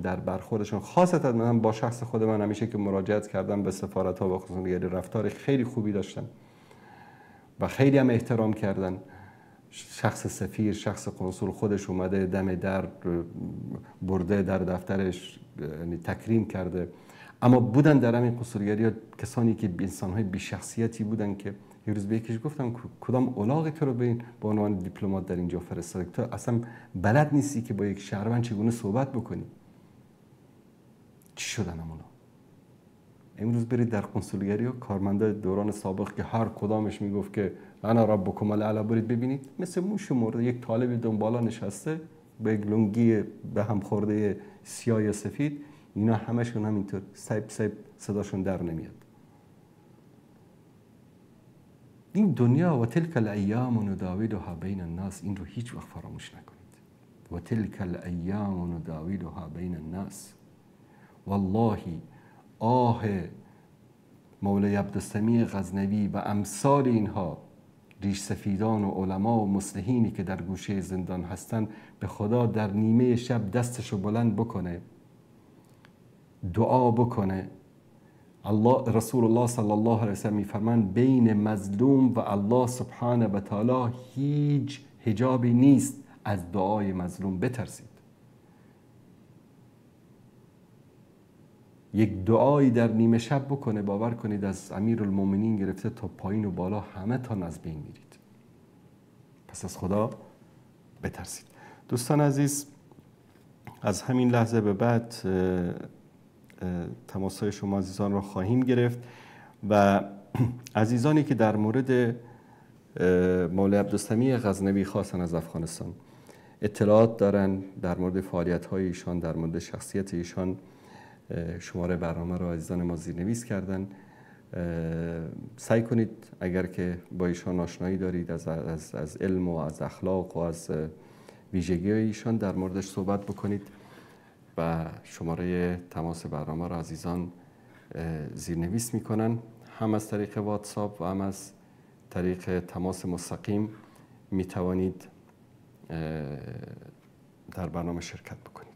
در برخوردشون، خاصتا من با شخص خود من همیشه که مراجعت کردم به سفارت ها و کنسولگری رفتار خیلی خوبی داشتن و خیلی هم احترام کردن. شخص سفیر، شخص کنسول خودش اومده دم در برده در دفترش، یعنی تکریم کرده. اما بودن در همین کنسولگری کسانی که انسان‌های بی شخصیتی بودن که یه روز به یکیش گفتم کدام الاغی تو رو به عنوان دیپلمات در اینجا فرستاده؟ تو اصلا بلد نیستی که با یک شهروند چگونه صحبت بکنی. چی شدن اونا؟ امروز برید در کنسولگری و کارمندای دوران سابق که هر کدامش میگفت که انا ربکم الاعلی، برید ببینید مثل موش مرده یک طالب دنبالا نشسته با یک لنگی به هم خورده سیاه یا سفید، اینا همشون همینطور سیب صداشون در نمیاد. این دنیا و تلک الایام نداولها بین الناس، این رو هیچ وقت فراموش نکنید. و تلک الایام نداولها بین الناس. والله آه مولای عبدالسمیع غزنوی و امثال اینها، ریش سفیدان و علما و مصلحینی که در گوشه زندان هستن، به خدا در نیمه شب دستشو بلند بکنه، دعا بکنه. رسول الله صلی الله علیه وسلم میفرمایند بین مظلوم و الله سبحانه و تعالی هیچ حجابی نیست، از دعای مظلوم بترسید. یک دعایی در نیمه شب بکنه، باور کنید از امیرالمومنین گرفته تا پایین و بالا همه تا از بین میرید. پس از خدا بترسید. دوستان عزیز، از همین لحظه به بعد تماس‌های شما عزیزان را خواهیم گرفت و عزیزانی که در مورد مولای عبدالسمیع غزنوی خواستن از افغانستان اطلاعات دارن، در مورد فعالیت‌های ایشان، در مورد شخصیت ایشان، شماره برنامه را عزیزان ما زیرنویس کردن. سعی کنید اگر که با ایشان آشنایی دارید، از علم و از اخلاق و از ویژگی ایشان در موردش صحبت بکنید و شماره تماس برنامه را عزیزان زیرنویس میکنن، هم از طریق واتساپ و هم از طریق تماس مستقیم میتوانید در برنامه شرکت بکنید.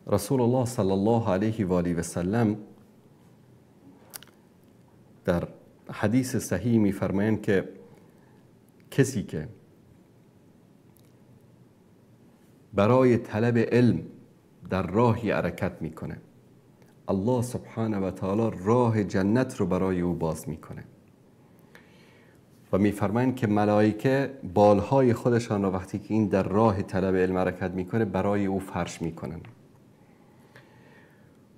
رسول الله صلی الله علیه و آله و سلم در حدیث صحیح می‌فرمایند که کسی که برای طلب علم در راهی حرکت میکنه، الله سبحانه و تعالی راه جنت رو برای او باز میکنه و میفرمایند که ملائکه بالهای خودشان را وقتی که این در راه طلب علم حرکت میکنه برای او فرش میکنن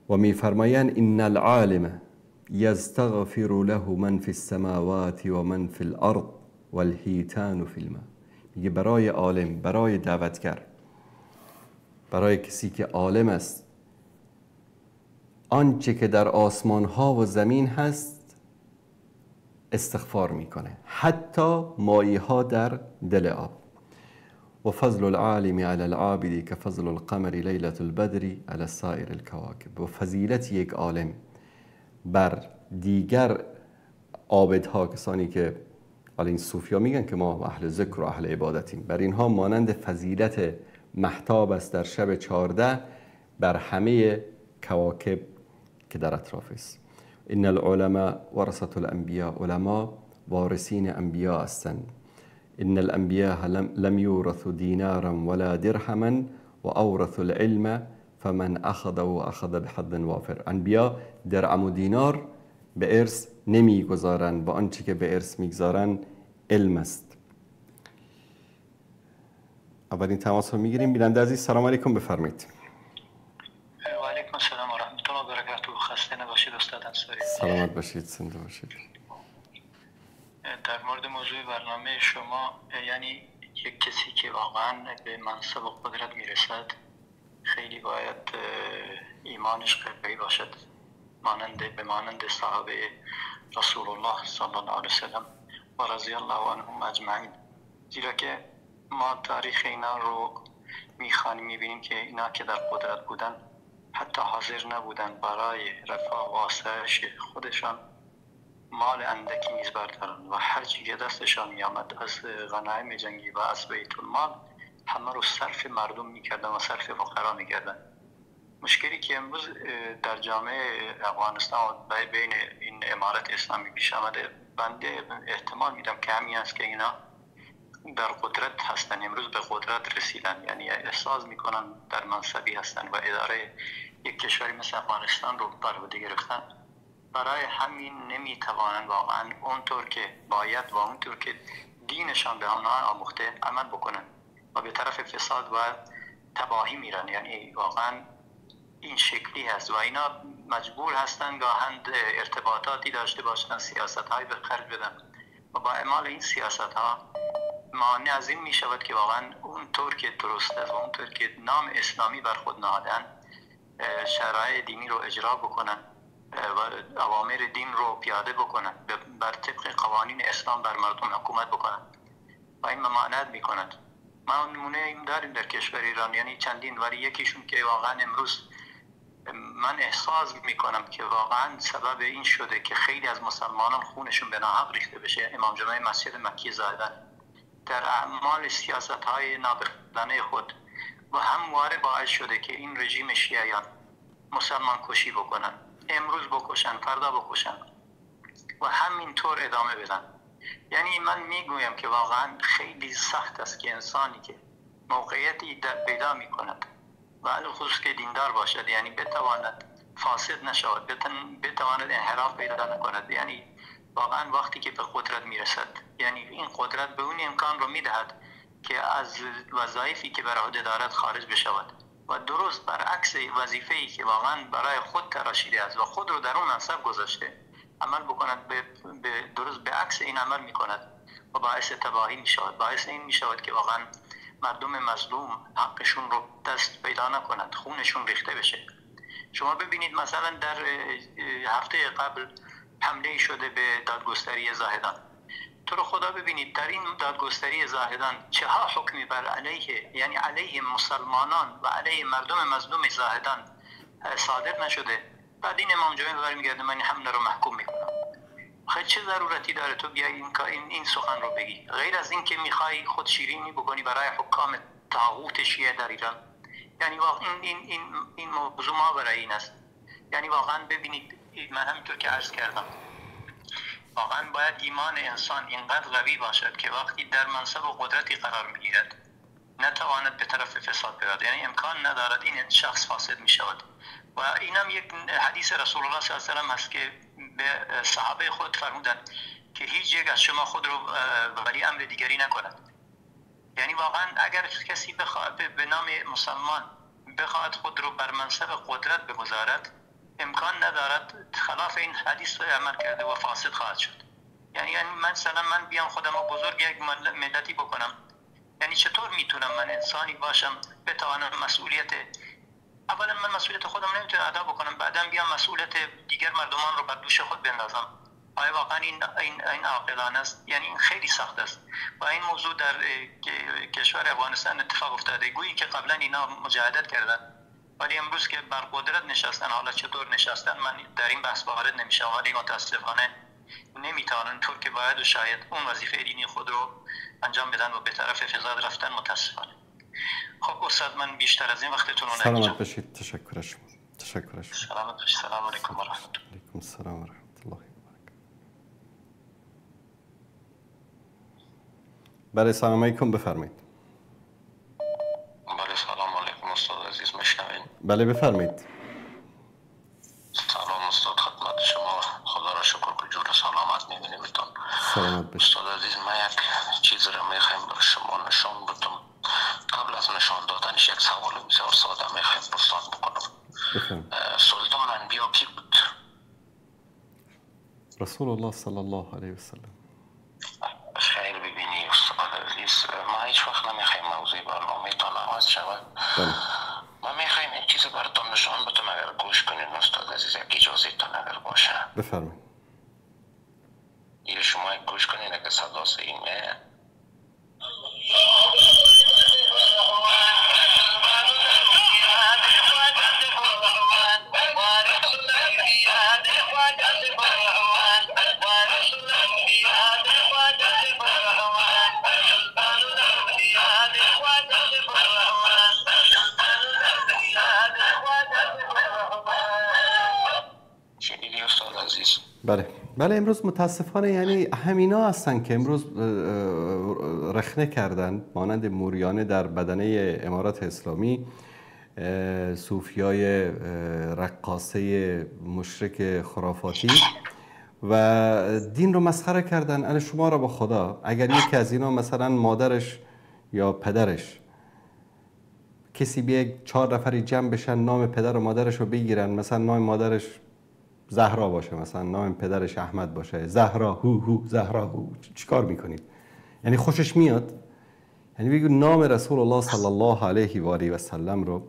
و میفرمایند ان العالم یستغفر له من فی السماوات و من فی الارض والحیتان فی الماء. میگه برای عالم، برای دعوتگر، برای کسی که عالم است، آنچه که در آسمان ها و زمین هست استغفار میکنه، حتی مایه ها در دل آب. و فضل العالم علی العابد که فضل القمر لیلة البدر علی سایر الکواکب. و فضیلت یک عالم بر دیگر عابدها، کسانی که حالا این صوفیا میگن که ما اهل ذکر و اهل عبادتیم، بر اینها مانند فضیلت مهتاب است در شب 14 بر همه کواکب که در اطراف است. ان العلماء ورثة الانبیاء، علما وارثین انبیا هستند. ان الانبیاء لم یورثوا دینارا ولا درهما و اورثوا العلم فمن اخذه اخذ بحظ وافر. انبیا درهم و دینار به ارث نمیگذارند و آنچه که به ارث میگذارند علم است. اولین تماس رو میگیریم. بیننده عزیز سلام علیکم، بفرمایید. و علیکم السلام و رحمت الله و برکاته. خسته نباشید استاد انصاری. سلامت باشید، زنده باشید. در مورد موضوع برنامه شما، یعنی یک کسی که واقعا به منصب و قدرت میرسد خیلی باید ایمانش قوی باشد، به مانند صحابه رسول الله صلی الله علیه وسلم و رضی الله عنهم اجمعین. زیرا که ما تاریخ اینا رو میخوانیم، میبینیم که اینا که در قدرت بودن حتی حاضر نبودن برای رفاه و آسایش خودشان مال اندکی نیز بردارن و هر چی که دستشان میامد از غنایم جنگی و از بیت المال همه رو صرف مردم میکردن و صرف فقرا میکردن. مشکلی که امروز در جامعه افغانستان و بین این امارت اسلامی پیش آمده، بنده احتمال میدم که همین است که اینا در قدرت هستن، امروز به قدرت رسیدن، یعنی احساس میکنن در منصبی هستن و اداره یک کشوری مثل افغانستان رو بر عهده گرفتن. برای همین نمیتوانند واقعا اونطور که باید و اونطور که دینشان به آنها آموخته عمل بکنن و به طرف فساد و تباهی میرن. یعنی واقعا این شکلی هست و اینا مجبور هستن گاهند ارتباطاتی داشته باشن، سیاست های به خرج بدن و با اعمال این سیاست ها مانع از این می شود که واقعا اونطور که درست است و اونطور که نام اسلامی بر خود نهادن شرایع دینی رو اجرا بکنن و اوامر دین رو پیاده بکنن، بر طبق قوانین اسلام بر مردم حکومت بکنن و این ممانعت میکنند. ما نمونه این داریم در کشور ایران، یعنی چندین، ولی یکیشون که واقعا امروز من احساس میکنم که واقعا سبب این شده که خیلی از مسلمانان خونشون به ناحق ریخته بشه، امام جمعه مسجد مکی زاهدان در اعمال سیاست های نابخردانه خود و همواره باعث شده که این رژیم شیعیان مسلمان کشی بکنن، امروز بکشن، فردا بکشن و همینطور ادامه بدن. یعنی من میگویم که واقعا خیلی سخت است که انسانی که موقعیتی پیدا میکند و علی خصوص که دیندار باشد، یعنی بتواند فاسد نشود، بتواند انحراف پیدا نکند. یعنی واقعا وقتی که به قدرت میرسد، یعنی این قدرت به اون امکان رو میدهد که از وظایفی که بر عهده دارد خارج بشود و درست برعکس وظیفه‌ای که واقعا برای خود تراشیده است و خود رو در اون منصب گذاشته عمل بکند، درست به عکس این عمل میکند و باعث تباهی میشود. باعث این میشود که واقعا مردم مظلوم حقشون رو دست پیدا نکنند، خونشون ریخته بشه. شما ببینید مثلا در هفته قبل حمله شده به دادگستری زاهدان. تو رو خدا ببینید در این دادگستری زاهدان چه ها حکمی بر علیه، یعنی علیه مسلمانان و علیه مردم مظلوم زاهدان صادر نشده. بعد این امام جمعه برمیگرده من حمله رو محکوم میکنم. خیلی چه ضرورتی داره تو بیای این سخن رو بگی، غیر از این که میخوای خود شیرینی بکنی برای حکام طاغوت شیعه در ایران؟ یعنی واقعا این موضوع ما برای این است. یعنی واقعا ببینید، من همینطور که عرض کردم واقعا باید ایمان انسان اینقدر قوی باشد که وقتی در منصب و قدرتی قرار میگیرد نتواند به طرف فساد برود، یعنی امکان ندارد این شخص فاسد می شود. و اینم یک حدیث رسول الله صلی الله علیه و سلم هست که به صحابه خود فرمودند که هیچ یک از شما خود رو ولی امر دیگری نکند. یعنی واقعا اگر کسی به نام مسلمان بخواهد خود رو بر منصب قدرت بگذارد، امکان ندارد خلاف این حدیث عمل کرده و فاسد خواهد شد. یعنی مثلا من بیام خودم رو بزرگ یک ملتی بکنم، یعنی چطور میتونم من انسانی باشم بتوانم مسئولیت، اولا من مسئولیت خودم نمیتونم ادا بکنم، بعدم بیام مسئولیت دیگر مردمان رو بر دوش خود بندازم؟ آیا واقعا این عاقلانه است؟ یعنی این خیلی سخت است و این موضوع در کشور افغانستان اتفاق افتاده. گویی که قبلا اینا مجاهدت کردن ولی امروز که بر قدرت نشستن، حالا چطور نشستن من در این بحث وارد نمیشم، ولی متاسفانه نمیتونن طور که باید و شاید اون وظیفه دینی خود رو انجام بدن و به طرف فساد رفتن متاسفانه. خب استاد من بیشتر از این وقتتون رو نگیرم. سلامت باشید. تشکر شما. سلامت باشید. سلام علیکم و رحمت الله. علیکم السلام و رحمت الله. بله سلام علیکم بفرمایید. بله سلام علیکم استاد عزیز میشنوین؟ بله بفرمایید. سلام استاد خدمت شما، خدا را شکر که جور سلامت میبینیمتون. سلامت باشید. استاد عزیز ما یک چیز را میخوایم بر شما نشان بدم. قبل از نشان دادنش یک سوال بسیار ساده میخوایم استاد بکنم. بفرمایید. سلطان انبیا کی بود؟ رسول الله صلی الله علیه و سلم. خیر ببینی استاد عزیز، ما هیچ وقت نمیخوایم موضوع برنامه تان عوض شود. ما میخوایم این چیز براتون نشان بدم، اگر گوش کنین استاد عزیز، یک اجازه تان اگر باشه. بفرمایید. یا شما گوش کنین اگر صدا سیمه. بله امروز متاسفانه یعنی همینا هستن که امروز رخنه کردن مانند موریانه در بدنه امارات اسلامی، صوفیای رقاصه مشرک خرافاتی و دین رو مسخره کردن. اهل شما را با خدا، اگر یکی از اینا مثلا مادرش یا پدرش کسی بیه 4 نفری جمع بشن نام پدر و مادرش رو بگیرن، مثلا نام مادرش زهرا باشه، مثلا نام پدرش احمد باشه، زهرا هو زهرا هو، چیکار میکنید؟ یعنی خوشش میاد؟ یعنی بگو نام رسول الله صلی الله علیه و آله و سلم رو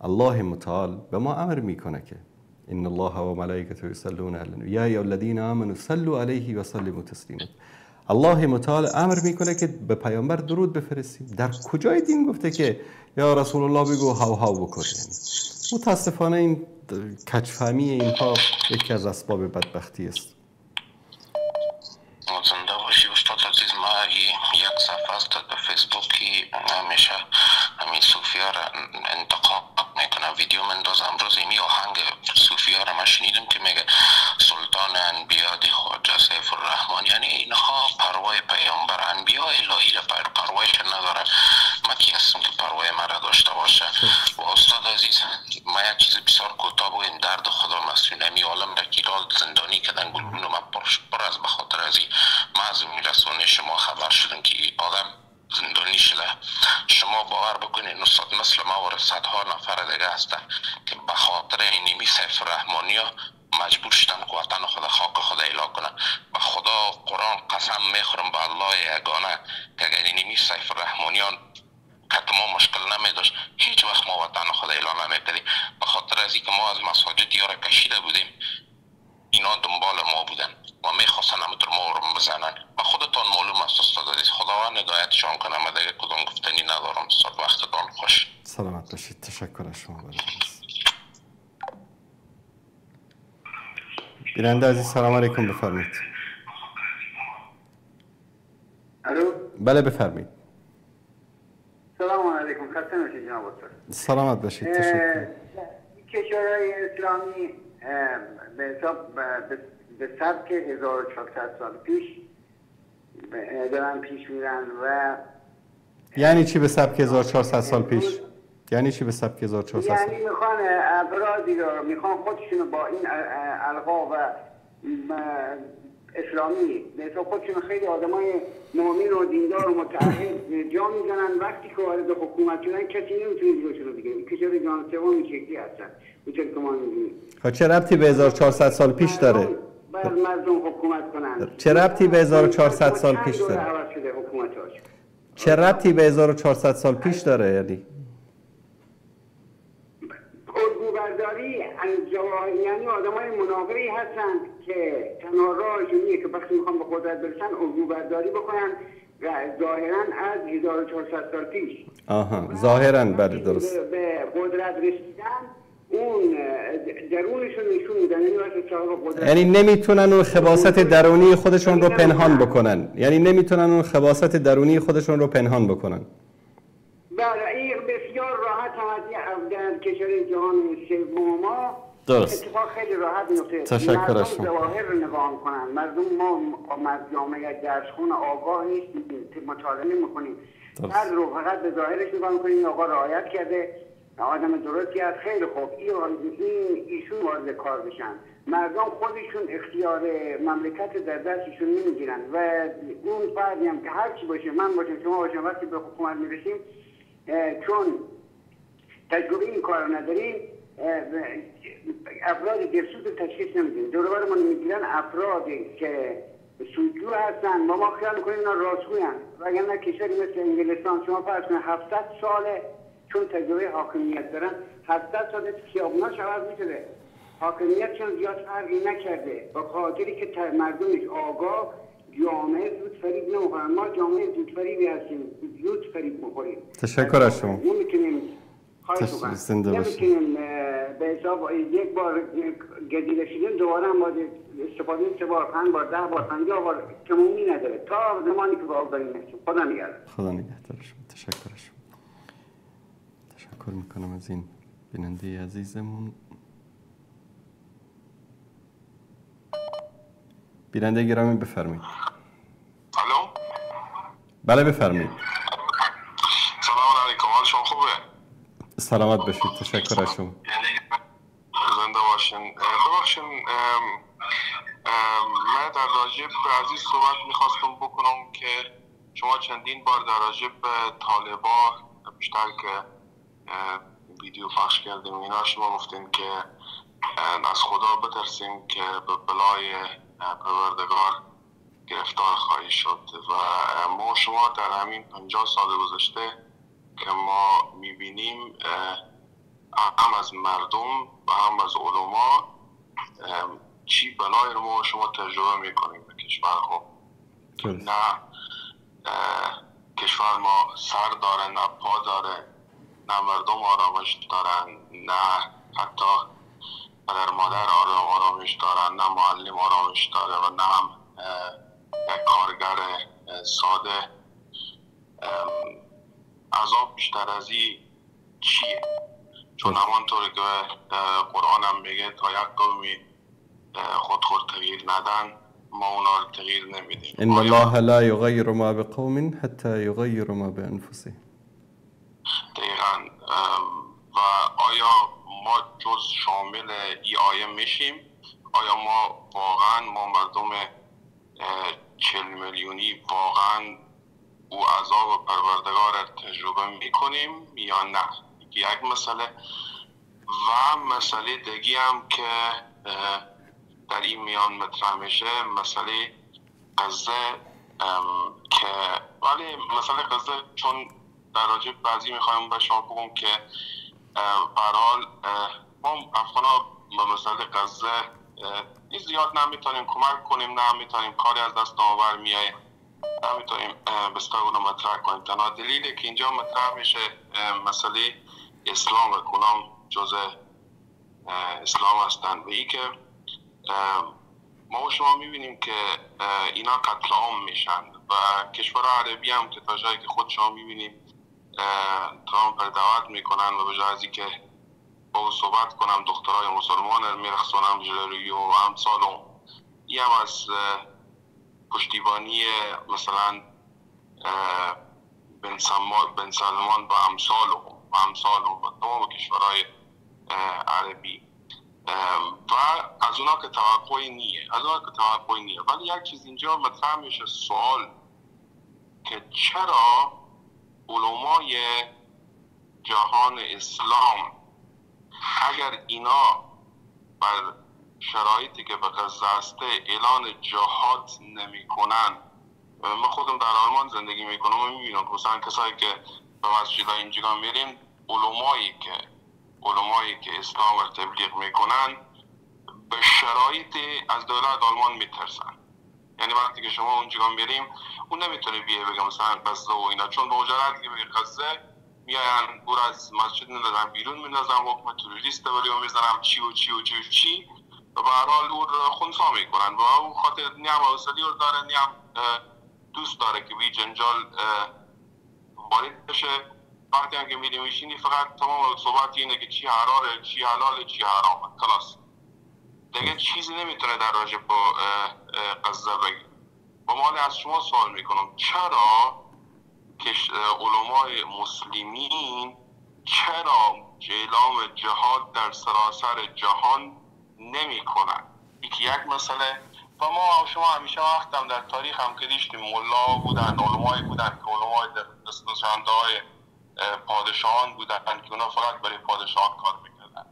الله متعال به ما امر میکنه که ان الله و ملائکته یصلون علی النبی یا ایها الذین آمنوا صلوا علیه و سلموا تسلیما. الله متعال امر میکنه که به پیامبر درود بفرستیم. در کجای دین گفته که یا رسول الله بگو هاو هاو بکن؟ یعنی متاسفانه این کجفهمی اینها یکی از اسباب بدبختی است. زنده باشی استاد عزیز. ما یک صفحه است در فیسبوکی همیشه همین صوفیا را انتقاد میکنه، ویدیو مندازم. امروز می آهنگ صوفیا را ما شنیدم که میگه سلطان انبیا دی خواجه سیف الرحمن، یعنی اینها پروای پیامبر انبیا الهی را پروای که نداره. ما کی هستم که پروای ما را داشته باشه؟ و استاد عزیز ما یک چیز بسیار کوتاه بگویم، درد خدا مسئول امی عالم را کیرال زندانی کردن، گلگون ما پر از بخاطر از این. ما از رسانه شما خبر شدم که آدم زندانی شده. شما باور بکنید استاد مثل ما و صدها نفر دیگه هستن که به خاطر اینمی سیف الرحمنی مجبور شدن که وطن خدا خاک خدا اعلان کنن. به خدا قرآن قسم میخورم به الله یگانه که اگر اینمی سیف الرحمنیان که ما مشکل نمیداشت هیچ وقت ما وطن خدا اعلان نمیکردیم. به خاطر از اینکه ما از مساجد یارا کشیده بودیم، اینا دنبال ما بودن و میخواستن همونطور ما رو بزنن. و خودتان معلوم است استاد عزیز، خداوند هدایتشان کنه. من دیگه کدوم گفتنی ندارم استاد. وقتتان خوش. سلامت باشید. تشکر از شما. بیننده عزیز سلام علیکم بفرمایید. الو. بله بفرمایید. سلام علیکم. خسته نباشید جناب استاد. سلامت باشید. تشکر. کشورهای اسلامی به حساب به سبک 1400 سال پیش دارن پیش میرن. و یعنی چی به سبک 1400 سال پیش؟ یعنی چی به سبک 1400 سال؟ یعنی میخوان افرادی رو میخوان خودشون با این القاب و اسلامی به حساب خودشون خیلی آدمای مؤمن و دیندار و متعهد جا میزنن. وقتی که وارد حکومت شدن کسی نمیتونه جلوشون رو بگیره. کشور جهان سوم این شکلی هستن. اونطور که ما می‌بینیم. خب چه ربطی به 1400 سال پیش داره؟ بر مردم حکومت کنن. چه ربطی به 1400 سال پیش داره؟ چه ربطی به 1400 سال پیش داره؟ یعنی الگوبرداری یعنی آدمای مناقضی هستن که تنها راهشون اینه که وقتی میخوان به قدرت برسن الگوبرداری بکنن و ظاهرا از 1400 سال پیش. آها ظاهرا بله درست. به قدرت رسیدن اون درونشون نشون میدن. یعنی واسه صاحب قدرت یعنی نمیتونن اون خباثت درونی خودشون رو پنهان بکنن. یعنی نمیتونن اون خباثت درونی خودشون رو پنهان بکنن. بله این بسیار راحت هم در کشور جهان سوم ما درست. اتفاق خیلی راحت میفته. تشکر از شما. مردم ظواهر رو نگاه میکنن. ما از جامعه درسخون آگاه نیستیم، مطالعه نمیکنیم. هر رو فقط به ظاهرش نگاه میکنیم. آقا رعایت کرده، آدم درستی است، خیلی خوب. ایشون وارد کار بشن. مردم خودشون اختیار مملکت در دستشون نمیگیرن و اون فردی هم که هر چی باشه، من باشم، شما باشم، وقتی به حکومت میرسیم چون تجربه این کار نداریم، افراد درسوز تشخیص نمیدیم. دور و برمون میگیرن افرادی که سودجو هستن و ما خیال میکنیم اینا راستگوین. وگرنه کشوری مثل انگلستان شما فرض کنید 700 ساله چون تجربه حاکمیت دارن، 700 ساله خیابوناش عوض میشده، حاکمیتشون زیاد فرقی نکرده. با خاطری که مردمش آگاه، جامعه زود فریب نمیخورن. ما جامعه زود فریبی هستیم، زود فریب میخوریم. تشکر از شما. نمیتونیم زنده باشید. نمیتونیم به حساب یک بار گزیده شدیم دوباره هم باید استفاده 3 بار 5 بار 10 بار 50 بار تمومی نداره تا زمانی که باید داریم هستیم. خدا نگهدار. خدا نگهدار شما. تشکر از شما. تشکر میکنم از این بیننده عزیزمون. بیننده گرامی بفرمایید. الو. بله بفرمایید. سلام علیکم. حال شما خوبه؟ سلامت باشید. تشکر از شما. زنده باشین. ببخشید من در راجب عزیز صحبت میخواستم بکنم که شما چندین بار در راجب طالبا بیشتر که ویدیو پخش کردیم اینا شما گفتین که از خدا بترسیم که به بلای پروردگار گرفتار خواهی شد و ما شما در همین 50 سال گذشته که ما میبینیم هم از مردم و هم از علما چی بلای رو ما شما تجربه میکنیم به کشور خود. نه کشور ما سر داره، نه پا داره، نه مردم آرامش دارن، نه حتی پدر مادر آرامش دارن، نه معلم آرامش داره و نه هم کارگر ساده. عذاب بیشتر از این چیه؟ چون همانطور که قرآن هم میگه تا یک قومی خود تغییر ندن ما اونا رو تغییر نمیدیم. ان الله لا یغیر ما بقوم حتی یغیروا ما بانفسهم. دقیقاً. و آیا ما جز شامل این آیه میشیم؟ آیا ما واقعا مردم 40 میلیونی واقعا او عذاب پروردگار را تجربه میکنیم یا نه؟ یک مسئله. و مسئله دیگی هم که در این میان مطرح میشه مسئله غزه که ولی مسئله غزه چون در راجع بعضی میخوایم به شما بگم که برحال ما افغانا به مسئله غزه زیاد نمیتونیم کمک کنیم، نمیتونیم کاری از دست آور میایه، نمیتونیم بسیار اونو مطرح کنیم. تنها دلیلی که اینجا مطرح میشه مسئله اسلام و کنام جز اسلام هستند و ای که ما و شما میبینیم که اینا قتل عام میشن و کشور عربی هم که تا جایی که خود شما میبینیم ترامپ پر دعوت میکنن و به جای از که با او صحبت کنم دخترای مسلمان میرخصونم جلوی و امثال این هم از پشتیبانی مثلا بن سلمان و امثال و تمام کشورهای عربی و از اونا که توقعی نیه. ولی یک چیز اینجا مطرح میشه سوال که چرا علمای جهان اسلام اگر اینا بر شرایطی که به غزه هسته اعلان جهاد نمی کنن. من خودم در آلمان زندگی میکنم و میبینم مثلا کسایی که به مسجدهای اینجا میریم علمایی که اسلام رو تبلیغ میکنن به شرایط از دولت آلمان میترسن. یعنی وقتی که شما اونجا میریم اون نمیتونه بیه بگه مثلا غزه و اینا، چون به مجرد که بگه غزه میاین او را از مسجد میندازن بیرون، میندازن حکم تروریست ولی میزنن چی و به هر حال او را خنثی میکنن و او خاطر نیم حوصله رو داره، نیم دوست داره که بی جنجال وارد بشه وقتی هم که میری میشینی فقط تمام صحبت اینه که چی حلاله چی حلاله چی حرامه، خلاص دیگه چیزی نمیتونه در راجع با قضیه بگه. با مال از شما سوال میکنم چرا که علمای مسلمین چرا اعلام جهاد در سراسر جهان نمی کنن؟ یک مسئله. و ما شما همیشه وقتم در تاریخ هم که دیشتیم ملا بودن، علمای بودن که علمای دستشانده های پادشاهان بودن که اونا فقط برای پادشاهان کار میکردن،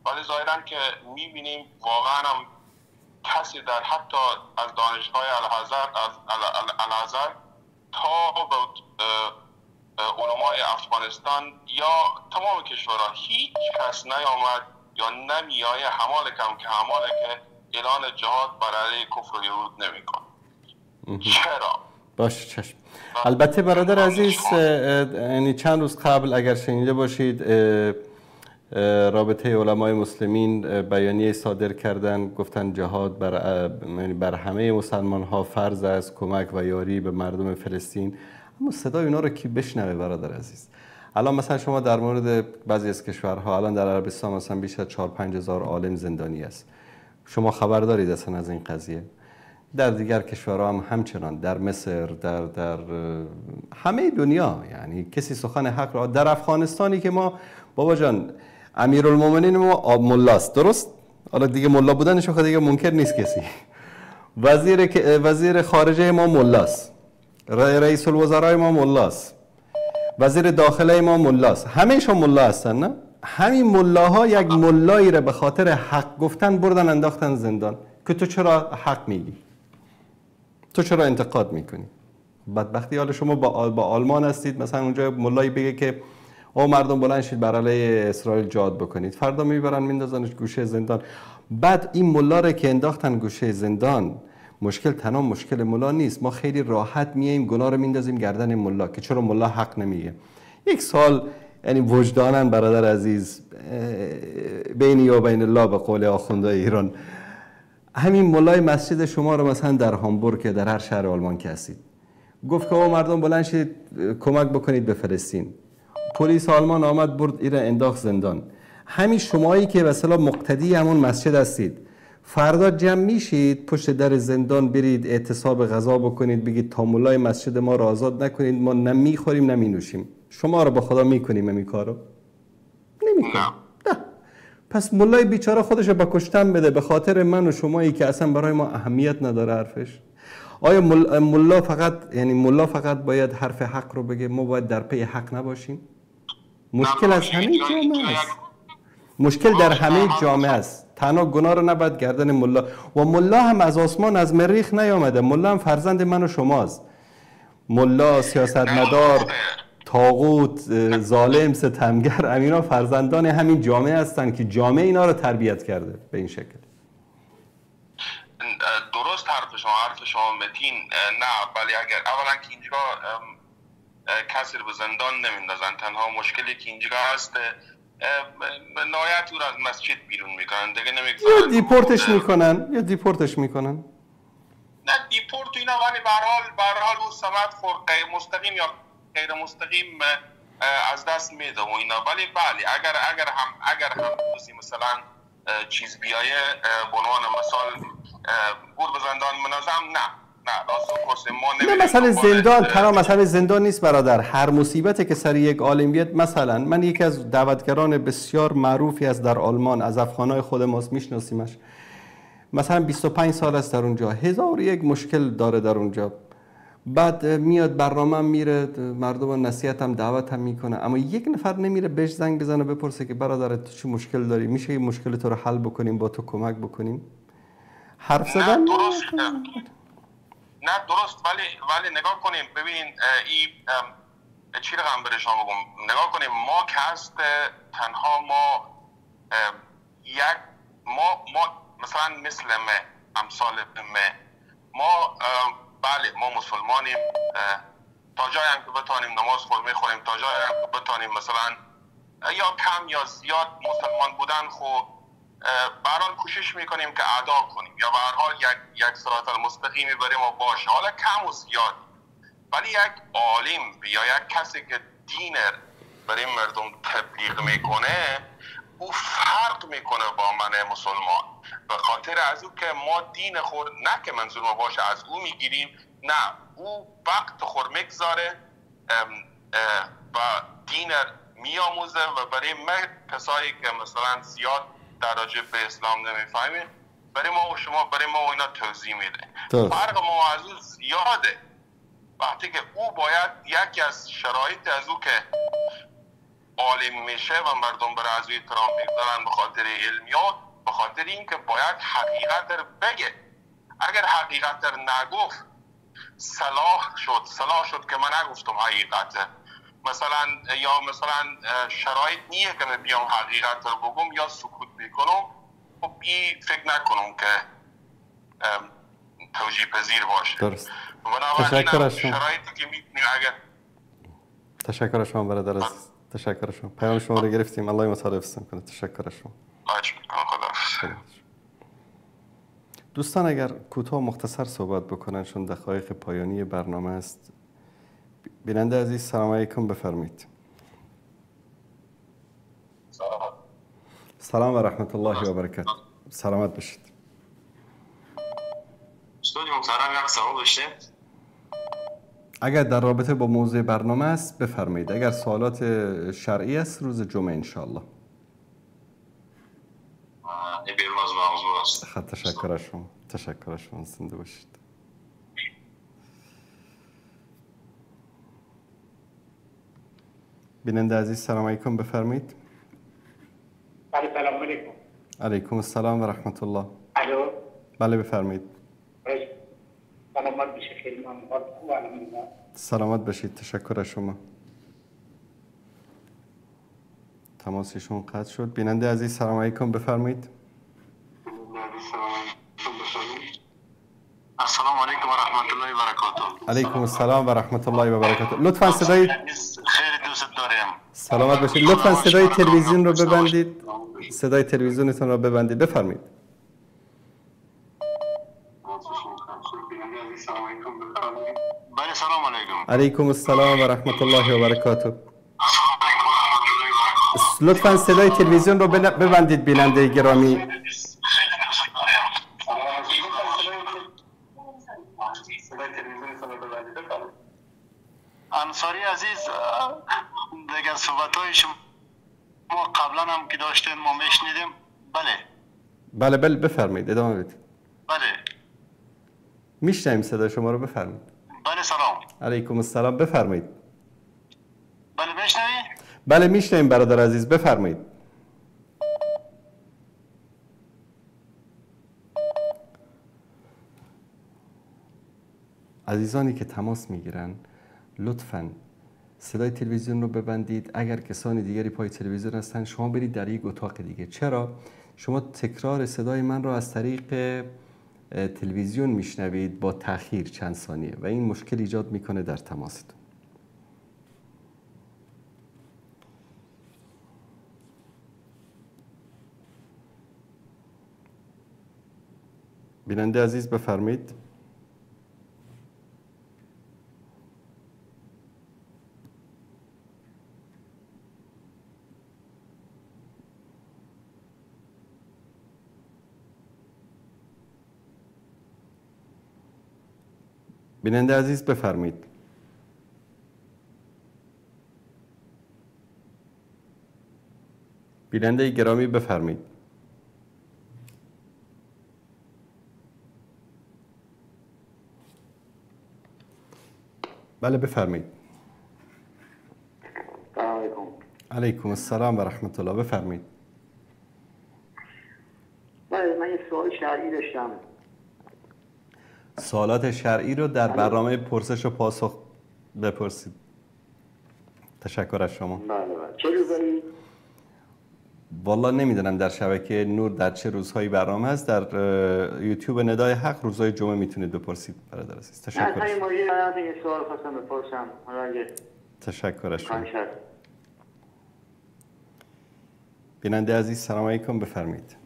ولی ظاهرا که میبینیم واقعا هم کسی در حتی از دانشگاه الازهر تا به علمای افغانستان یا تمام کشورها هیچ کس نیامد یا نمیایه حمال کم که حماله که اعلان جهاد برای کفر و یهود نمیکنه. چرا؟ باشه چشم. البته برادر عزیز، یعنی چند روز قبل اگر شنیده باشید رابطه علمای مسلمین بیانیه صادر کردن، گفتن جهاد بر همه مسلمان ها فرض است، کمک و یاری به مردم فلسطین. اما صدای اونا رو کی بشنوه برادر عزیز؟ الان مثلا شما در مورد بعضی از کشورها، الان در عربستان مثلا بیش از 4-5 هزار عالم زندانی است. شما خبر دارید اصلا از این قضیه؟ در دیگر کشورها هم همچنان، در مصر، در همه دنیا، یعنی کسی سخن حق را. در افغانستانی که ما بابا جان امیرالمومنین ما ملاست، درست؟ حالا دیگه ملا بودنش خود دیگه منکر نیست کسی. وزیر خارجه ما ملاست، رئیس الوزرای ما ملاست، وزیر داخله ما ملاست، همه‌شون ملا هستن. نه همین ملاها یک ملایی را به خاطر حق گفتن بردن انداختن زندان که تو چرا حق میگی، تو چرا انتقاد میکنی. بدبختی حال شما با آلمان هستید، مثلا اونجا ملایی بگه که او مردم بلند شید بر علیه اسرائیل جهاد بکنید، فردا میبرن میندازنش گوشه زندان. بعد این ملا را که انداختن گوشه زندان، مشکل تنها مشکل ملا نیست، ما خیلی راحت میایم گناه رو میندازیم گردن ملا که چرا ملا حق نمیگه. یک سال یعنی وجدانن برادر عزیز، بینی و بین الله به قول آخوندهای ایران، همین ملای مسجد شما رو مثلا در هامبورگ در هر شهر آلمان که هستید گفت که مردم بلند شید کمک بکنید به فلسطین، پلیس آلمان آمد برد ایره انداخت زندان. همین شمایی که مثلا مقتدی همون مسجد هستید، فردا جمع میشید پشت در زندان برید اعتصاب غذا بکنید، بگید تا ملای مسجد ما رو آزاد نکنید، ما نه میخوریم نه مینوشیم. شما رو با خدا میکنیم همین کارو؟ نمیکنیم. نه. پس ملای بیچاره خودش رو با کشتن بده به خاطر من و شمایی که اصلا برای ما اهمیت نداره حرفش. آیا ملا فقط باید حرف حق رو بگه؟ ما باید در پی حق نباشیم؟ مشکل از همه جامعه است. مشکل در همه جامعه است. تنها گناه رو نباید گردن ملا. و ملا هم از آسمان از مریخ نیامده، ملا هم فرزند من و شماست. ملا، سیاستمدار، طاغوت، ظالم، ستمگر، امینا فرزندان همین جامعه هستن که جامعه اینا رو تربیت کرده به این شکل. درست حرف شما متین. نه ولی اگر اولا که اینجا کسی رو به زندان نمیندازن، تنها مشکلی که اینجا هست نهایت او رو از مسجد بیرون میکنن دیگه، نمیگذارن یا دیپورتش میکنن. نه دیپورت اینا، ولی به هر حال اون سمت مستقیم یا غیر مستقیم از دست میده و اینا. ولی بله اگر هم کسی مثلا چیز بیایه به عنوان مثال بور به زندان منظم، نه مثلا زندان تنها مثلا زندان نیست برادر. هر مصیبتی که سر یک عالم بیاد، مثلا من یکی از دعوتگران بسیار معروفی است در آلمان، از افغانای خود ماست، میشناسیمش، مثلا 25 سال است در اونجا، 1001 مشکل داره در اونجا. بعد میاد برنامه میره، مردم نصیحت هم دعوت هم میکنه، اما یک نفر نمیره بهش زنگ بزنه بپرسه که برادر تو چی مشکل داری، میشه این مشکل تو رو حل بکنیم، با تو کمک بکنیم. حرف زدن نه درست. ولی نگاه کنیم، ببین این چی رقم بره شما بگم، نگاه کنیم ما که هست تنها ما مثلا مثل امثال ما بله ما مسلمانیم، تا جایی هم که بتانیم نماز میخوریم، تا جایی هم که بتانیم مثلا یا کم یا زیاد مسلمان بودن خب به هر حال کوشش میکنیم که ادا کنیم، یا به هر حال یک صراط المستقیمی برای ما باشه، حالا کم و زیاد. ولی یک عالم یا یک کسی که دین برای مردم تبلیغ میکنه او فرق میکنه با من مسلمان. به خاطر از او که ما دین خود نه که منظور ما باشه از او میگیریم، نه، او وقت خود میگذاره و دین میاموزه و برای ما کسایی که مثلا زیاد در راجع به اسلام نمیفهمیم برای ما و شما برای ما و اینا توضیح میده. فرق ما از او زیاده. وقتی که او باید یکی از شرایط از او که عالم میشه و مردم برای از او احترام میگذارن به خاطر علمیات، به خاطر اینکه باید حقیقت رو بگه. اگر حقیقت رو نگفت صلاح شد که من نگفتم حقیقت، مثلا یا مثلا شرایط نیه که من بیام حقیقت رو بگم یا سکوت میکنم، خب این فکر نکنم که توجیه پذیر باشه. درست. تشکر از شما. شرایطی که میتونیم اگر تشکر از شما برادر عزیز. تشکر از شما. پیام شما رو گرفتیم. الله مصالحتون کنه. تشکر از شما. خدا. دوستان اگر کوتاه مختصر صحبت بکنن چون دقایق پایانی برنامه است. بیننده عزیز سلام علیکم بفرمایید. سلام و رحمت الله و برکاته. سلامت باشید. استاد محترم یک سوال داشته؟ اگر در رابطه با موضوع برنامه است بفرمایید. اگر سوالات شرعی است روز جمعه انشاءالله. بیرون از موضوع است. تشکر از شما. تشکر از شما. زنده باشید. بیننده عزیز سلام علیکم بفرمایید. سلام علیکم. علیکم السلام و رحمت الله. الو. بله بفرمایید. سلامت باشید. خیلی ممنون. سلامت باشید. تشکر از شما. تماسشون قطع شد. بیننده عزیز سلام علیکم بفرمایید. السلام علیکم و رحمت الله و برکاته. علیکم السلام و رحمت الله و برکاته. لطفاً صدای خیلی دوست دارم. سلامت باشید. لطفاً صدای تلویزیون رو ببندید. صدای تلویزیونتون رو ببندید. بفرمایید. بله سلام علیکم. علیکم السلام و رحمت الله و برکاته. لطفاً صدای تلویزیون رو ببندید بیننده گرامی. انصاری عزیز دیگه صحبت‌های شما قبلا هم که داشتین ما میشنیدیم. بله بفرمایید ادامه بدید. بله میشنویم صدای شما رو بفرمایید. بله سلام. علیکم السلام بفرمایید. بله میشنوی؟ بله میشنویم برادر عزیز بفرمایید. عزیزانی که تماس میگیرن لطفاً صدای تلویزیون رو ببندید. اگر کسانی دیگری پای تلویزیون هستن شما برید در یک اتاق دیگه. چرا؟ شما تکرار صدای من رو از طریق تلویزیون میشنوید با تأخیر چند ثانیه و این مشکل ایجاد میکنه در تماستون. بیننده عزیز بفرمایید. بیننده عزیز بفرمایید. بیننده گرامی بفرمایید. بله بفرمایید. سلام علیکم. علیکم السلام و رحمت الله بفرمایید. بله من یک سوال شرعی داشتم. سوالات شرعی رو در برنامه پرسش و پاسخ بپرسید. تشکر از شما. بله چه روزایی؟ والله نمیدونم در شبکه نور در چه روزهایی برنامه است. در یوتیوب ندای حق روزهای جمعه میتونید بپرسید برادر عزیز. تشکر. نه همین موضوع من یه سوال خواستم بپرسم. تشکر از شما. بیننده عزیز سلام علیکم بفرمایید.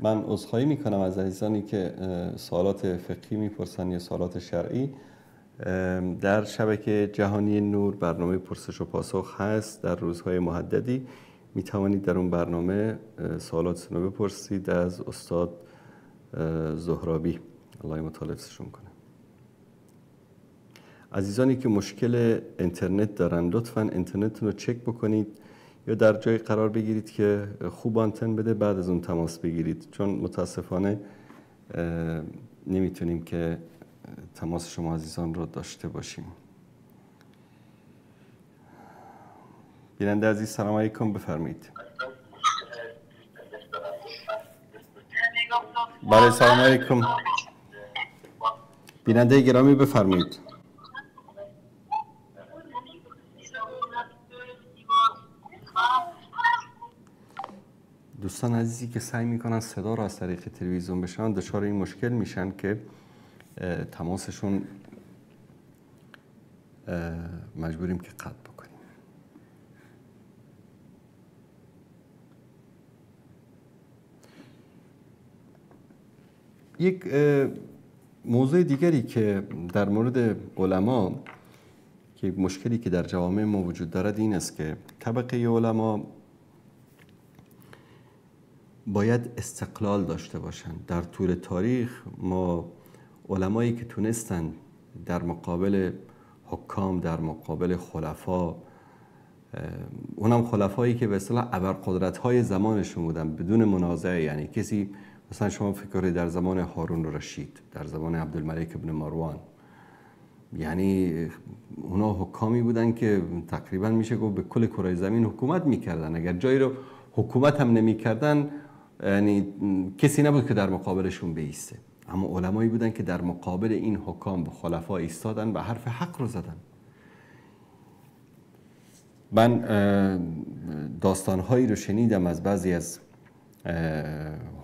من عذرخواهی میکنم از عزیزانی که سوالات فقهی میپرسن یا سوالات شرعی. در شبکه جهانی نور برنامه پرسش و پاسخ هست در روزهای محددی. می توانید در اون برنامه سوالاتتون رو بپرسید از استاد زهرابی، الله مطال حفظشون کنه. عزیزانی که مشکل اینترنت دارن لطفاً اینترنتتون رو چک بکنید یا در جای قرار بگیرید که خوب آنتن بده، بعد از اون تماس بگیرید، چون متاسفانه نمیتونیم که تماس شما عزیزان رو داشته باشیم. بیننده عزیز سلام علیکم، بفرمایید. بله سلام علیکم. بیننده گرامی بفرمایید. دوستان عزیزی که سعی میکنن صدا رو از طریق تلویزیون بشن دچار این مشکل میشن که تماسشون مجبوریم که قطع بکنیم. یک موضوع دیگری که در مورد علما که مشکلی که در جوامع ما وجود دارد این است که طبقه علما باید استقلال داشته باشند. در طول تاریخ ما علمایی که تونستن در مقابل حکام، در مقابل خلفا، اونم خلفایی که به اصطلاح ابرقدرت‌های زمانشون بودن بدون منازعه، یعنی کسی مثلا شما فکر کنید در زمان هارون الرشید، در زمان عبدالملک ابن مروان، یعنی اونا حکامی بودن که تقریبا میشه گفت به کل کره زمین حکومت میکردن. اگر جایی رو حکومت هم نمیکردن یعنی کسی نبود که در مقابلشون بیسته، اما علمایی بودن که در مقابل این حکام و خلفا ایستادن و حرف حق رو زدن. من داستانهایی رو شنیدم از بعضی از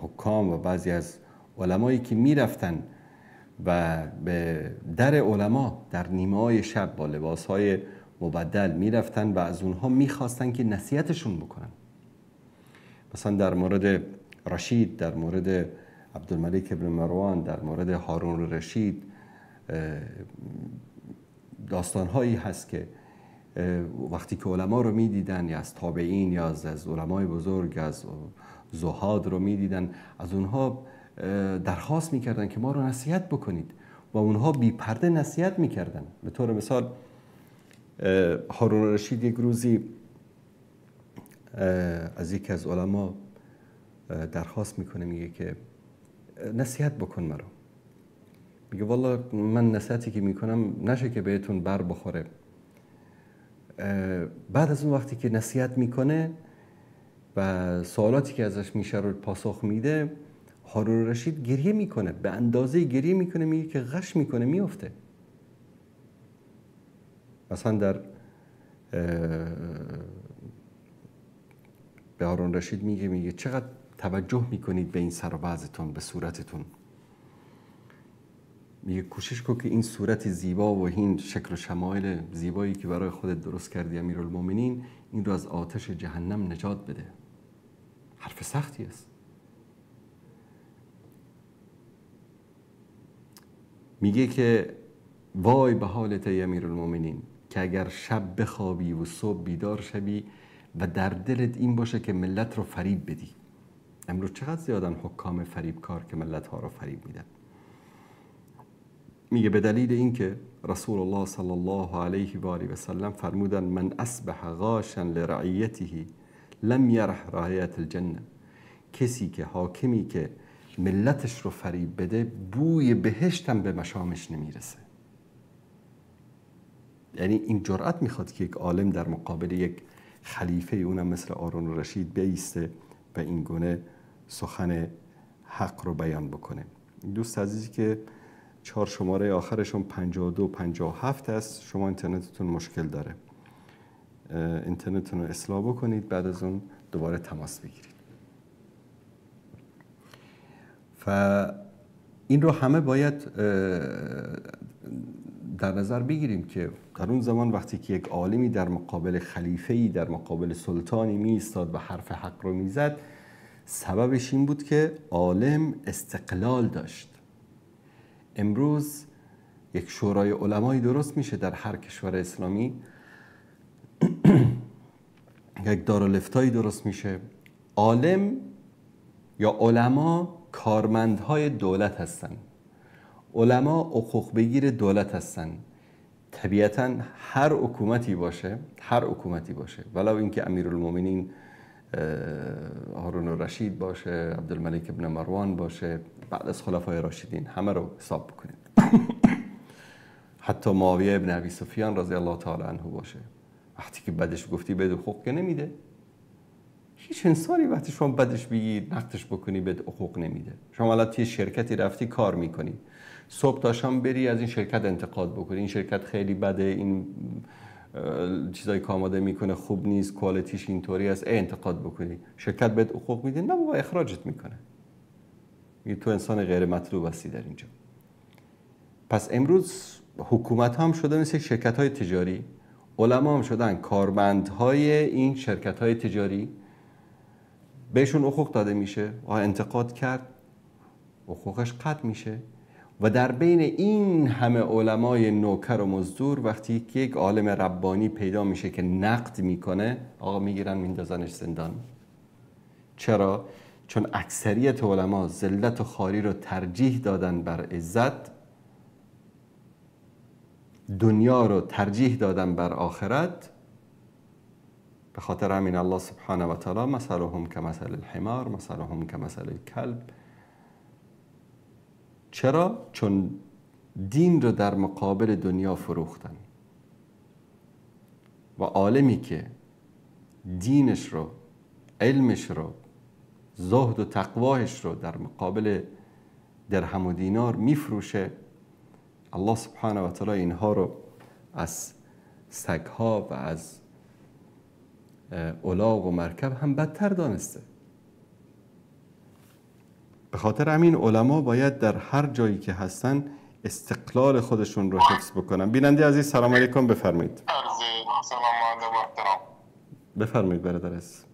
حکام و بعضی از علمایی که میرفتن و به در علما در نیمه‌های شب با لباسهای مبدل میرفتن و از اونها میخواستن که نصیحتشون بکنن. مثلا در مورد رشید، در مورد عبدالملک ابن مروان، در مورد هارون الرشید داستانهایی هست که وقتی که علما رو میدیدن یا از تابعین یا از علمای بزرگ، از زهاد رو میدیدن، از اونها درخواست میکردن که ما رو نصیحت بکنید و اونها بی پرده نصیحت میکردن. به طور مثال هارون الرشید یک روزی از یکی از علما درخواست میکنه، میگه که نصیحت بکن مرا. میگه والله من نصیحتی که میکنم نشه که بهتون بر بخوره. بعد از اون وقتی که نصیحت میکنه و سوالاتی که ازش میشه رو پاسخ میده، هارون الرشید گریه میکنه، به اندازه گریه میکنه، میگه که غش میکنه میفته. مثلا در به هارون الرشید میگه چقدر توجه میکنید به این سر و وضعتون، به صورتتون. میگه کوشش کن که این صورت زیبا و این شکل و شمایل زیبایی که برای خودت درست کردی امیرالمومنین، این رو از آتش جهنم نجات بده. حرف سختی است. میگه که وای به حالت ای امیرالمومنین که اگر شب بخوابی و صبح بیدار شوی و در دلت این باشه که ملت رو فریب بدی. امروز چقدر زیادن حکام فریبکار که ملت ها رو فریب میدن. میگه به دلیل اینکه رسول الله صلی الله علیه و آله و سلم فرمودن من اصبح غاشا لرعیته لم یرح رایحة الجنه. کسی که حاکمی که ملتش رو فریب بده بوی بهشت هم به مشامش نمیرسه. یعنی این جرأت میخواد که یک عالم در مقابل یک خلیفه اونم مثل هارون الرشید بیسته و این گونه سخن حق رو بیان بکنه. دوست عزیزی که 4 شماره آخرشون 52 57 است، شما اینترنتتون مشکل داره، اینترنتتون رو اصلاح بکنید، بعد از اون دوباره تماس بگیرید. و این رو همه باید در نظر بگیریم که در اون زمان وقتی که یک عالمی در مقابل خلیفه‌ای، در مقابل سلطانی می ایستاد و حرف حق رو میزد، سببش این بود که عالم استقلال داشت. امروز یک شورای علمایی درست میشه در هر کشور اسلامی، یک دارالفتایی درست میشه. عالم یا علما کارمندهای دولت هستن، علما حقوق بگیر دولت هستن. طبیعتا هر حکومتی باشه ولو اینکه امیرالمومنین هارون الرشید باشه، عبدالملک ابن مروان باشه، بعد از خلفای راشدین، همه رو حساب بکنید. حتی معاویه ابن ابی سفیان رضی الله تعالی عنه باشه، وقتی که بدش گفتی بد حقوق که نمیده. هیچ انسانی وقتی شما بدش بگی نقدش بکنی بد حقوق نمیده. شما الان توی شرکتی رفتی کار میکنی، صبح تا شام بری از این شرکت انتقاد بکنی، این شرکت خیلی بده، این چیزایی که آماده میکنه خوب نیست، کوالیتیش اینطوری است، انتقاد بکنی، شرکت بهت حقوق میده؟ نه بابا، اخراجت میکنه، میگه تو انسان غیر مطلوب هستی در اینجا. پس امروز حکومت هم شده مثل شرکت های تجاری، علما هم شدن کارمندهای این شرکت های تجاری، بهشون حقوق داده میشه و انتقاد کرد حقوقش قطع میشه. و در بین این همه علمای نوکر و مزدور وقتی که یک عالم ربانی پیدا میشه که نقد میکنه، آقا میگیرن میندازنش زندان. چرا؟ چون اکثریت علما ذلت و خواری رو ترجیح دادن بر عزت، دنیا رو ترجیح دادن بر آخرت. به خاطر همین الله سبحانه و تعالی مثلهم کمثل الحمار مثلهم کمثل الکلب. چرا؟ چون دین رو در مقابل دنیا فروختن. و عالمی که دینش رو، علمش رو، زهد و تقواهش رو در مقابل درهم و دینار میفروشه، الله سبحانه و تعالی اینها رو از سگها و از الاغ و مرکب هم بدتر دانسته. به خاطر همین علما باید در هر جایی که هستن استقلال خودشون رو حفظ بکنن. بیننده عزیز سلام علیکم، بفرمایید. سلام و محترم. بفرمایید برادر عزیز.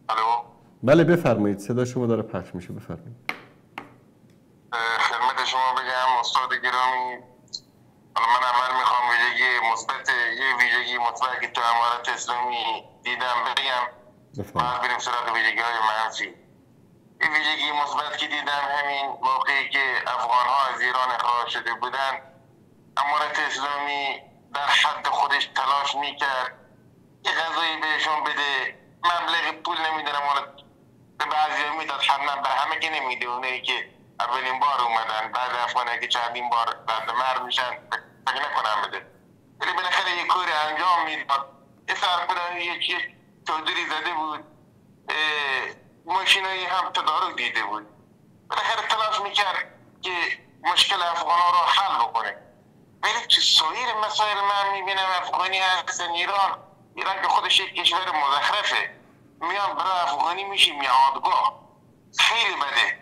الو. بله بفرمایید، صدا شما داره پخش میشه، بفرمایید. خدمت شما بگم استاد گرامی، من اول میخوام ویژگی مثبت که تو امارت اسلامی دیدم بگم، بعد بریم سراغ ویژگی‌های منفی. این ویژگی مثبت که دیدم همین موقعی که افغان‌ها از ایران اخراج شده بودن، امارت اسلامی در حد خودش تلاش میکرد یه غذایی بهشون بده، مبلغ پول نمیدونم، به بعضی میداد، حتما به همه که نمیده. اونایی که اولین بار اومدن، بعد افغانایی که چندین بار بعد مر میشن فکر نکنم بده، ولی بالاخره یه کاری انجام میداد. یه سرپرانی یه تودری زده بود، ماشینایی هم تدارک دیده بود، بالاخره تلاش میکرد که مشکل افغانا رو حل بکنه. ولی تو سایر مسائل من میبینم افغانی هستن ایران که خودش یک کشور مزخرفه، میان برای افغانی میشه میادگاه، خیلی بده.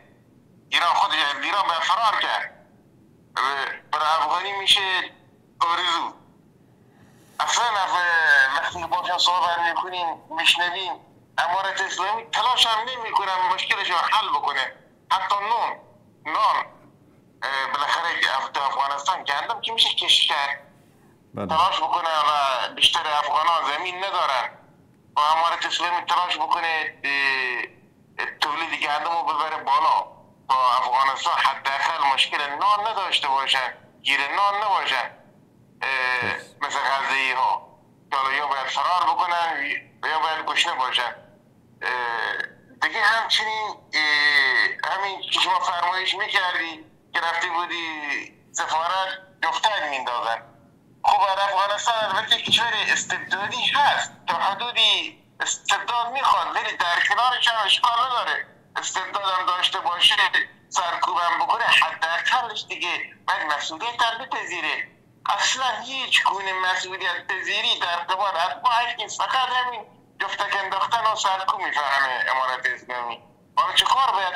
ایران خودش از ایران به فرار کرد، برای افغانی میشه آرزو. اصلا وقتی باشن صحبت میکنیم میشنویم، امارت اسلامی تلاش هم نمیکنه مشکلش رو حل بکنه. حتی نان بالاخره تو افغانستان گندم که میشه کشت کرد، تلاش بکنه و بیشتر افغانان زمین ندارن و امارت اسلامی تلاش بکنه تولید گندم رو ببره بالا تا افغانستان حداقل مشکل نان نداشته باشن، گیر نان نباشن مثل غزه‌ای ها که یا باید فرار بکنن یا باید گشنه باشن. دیگه همچنین همین که شما فرمایش میکردی که رفته بودی سفارت جفتک میندازن. خب افغانستان البته کشور استبدادی هست، تا حدودی استبداد میخواد، ولی در کنارش هم اشکال نداره استبداد هم داشته باشه، سرکوبم بکنه، حداقلش دیگه باید مسئولیت هم بپذیره. اصلا هیچ گونه مسئولیت پذیری در ارتباط اتباعش نیست، فقط همین جفتک انداختن و سرکوب میفهمه امارت اسلامی. حالا چه کار باید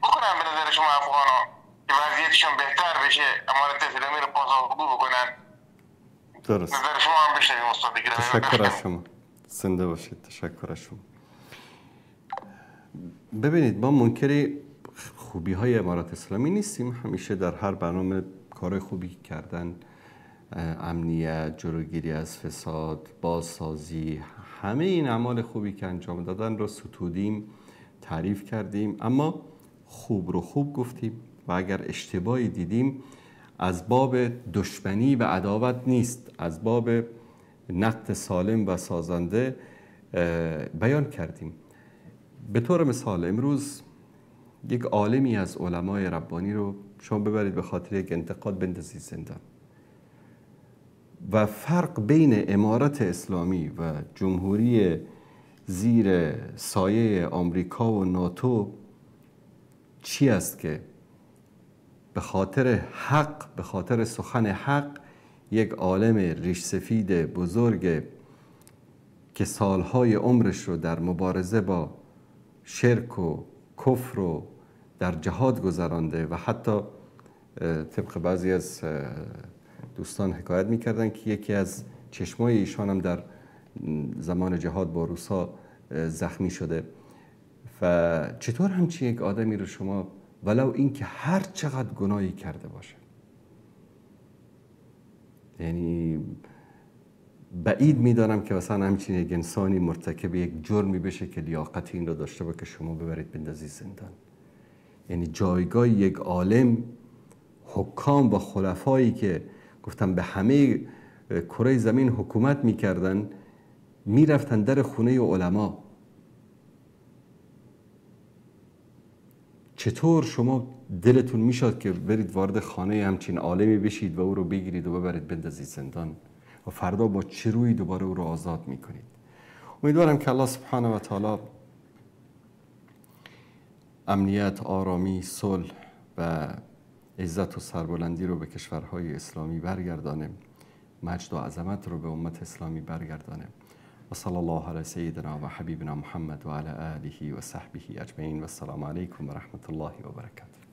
بکنن به نظر شما افغانا که وضعیتشون بهتر بشه، امارت اسلامی رو پاسخگو بکنن؟ درست. نظر شما هم بشنویم استاد گرامی. تشکر از شما، زنده باشید. تشکر از شما. ببینید ما منکری خوبی های امارت اسلامی نیستیم. همیشه در هر برنامه کار خوبی کردن، امنیت، جلوگیری از فساد، بازسازی، همه این اعمال خوبی که انجام دادن رو ستودیم، تعریف کردیم، اما خوب رو خوب گفتیم و اگر اشتباهی دیدیم از باب دشمنی و عداوت نیست، از باب نقد سالم و سازنده بیان کردیم. به طور مثال امروز یک عالمی از علمای ربانی رو شما ببرید به خاطر یک انتقاد بندازید زندان و فرق بین امارت اسلامی و جمهوری زیر سایه آمریکا و ناتو چی است که به خاطر حق، به خاطر سخن حق، یک عالم ریش سفید بزرگ که سالهای عمرش رو در مبارزه با شرک و کفر و در جهاد گذرانده و حتی طبق بعضی از دوستان حکایت میکردن که یکی از چشمای ایشان هم در زمان جهاد با روسا زخمی شده. و چطور همچین یک آدمی رو شما ولو این که هر چقدر گناهی کرده باشه، یعنی بعید میدانم که مثلا همچین یک انسانی مرتکب یک جرمی بشه که لیاقت این رو داشته باشه که شما ببرید بندازید زندان. یعنی جایگاه یک عالم، حکام و خلفایی که گفتم به همه کره زمین حکومت میکردن، میرفتن در خونه علما. چطور شما دلتون میشد که برید وارد خانه همچین عالمی بشید و او رو بگیرید و ببرید بندازید زندان و فردا با چه روی دوباره او رو آزاد میکنید؟ امیدوارم که الله سبحانه و تعالی امنیت، آرامی، صلح و عزت و سربلندی رو به کشورهای اسلامی برگردانه، مجد و عظمت رو به امت اسلامی برگردانه. و صلی الله علی سیدنا و حبیبنا محمد و علی آله و صحبه اجمعین و السلام علیکم و رحمت الله و برکاته.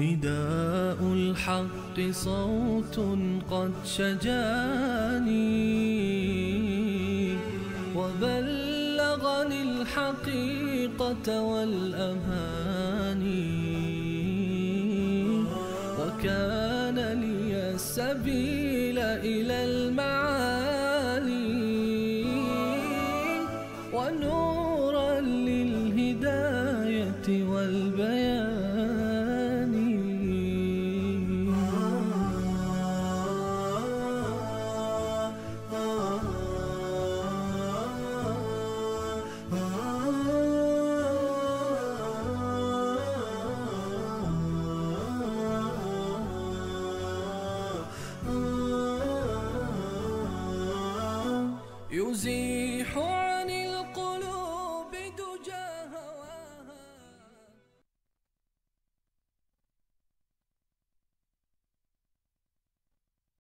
نداء الحق صوت قد شجاني وبلغني الحقيقة والأماني وكان لي السبيل إلى المعاني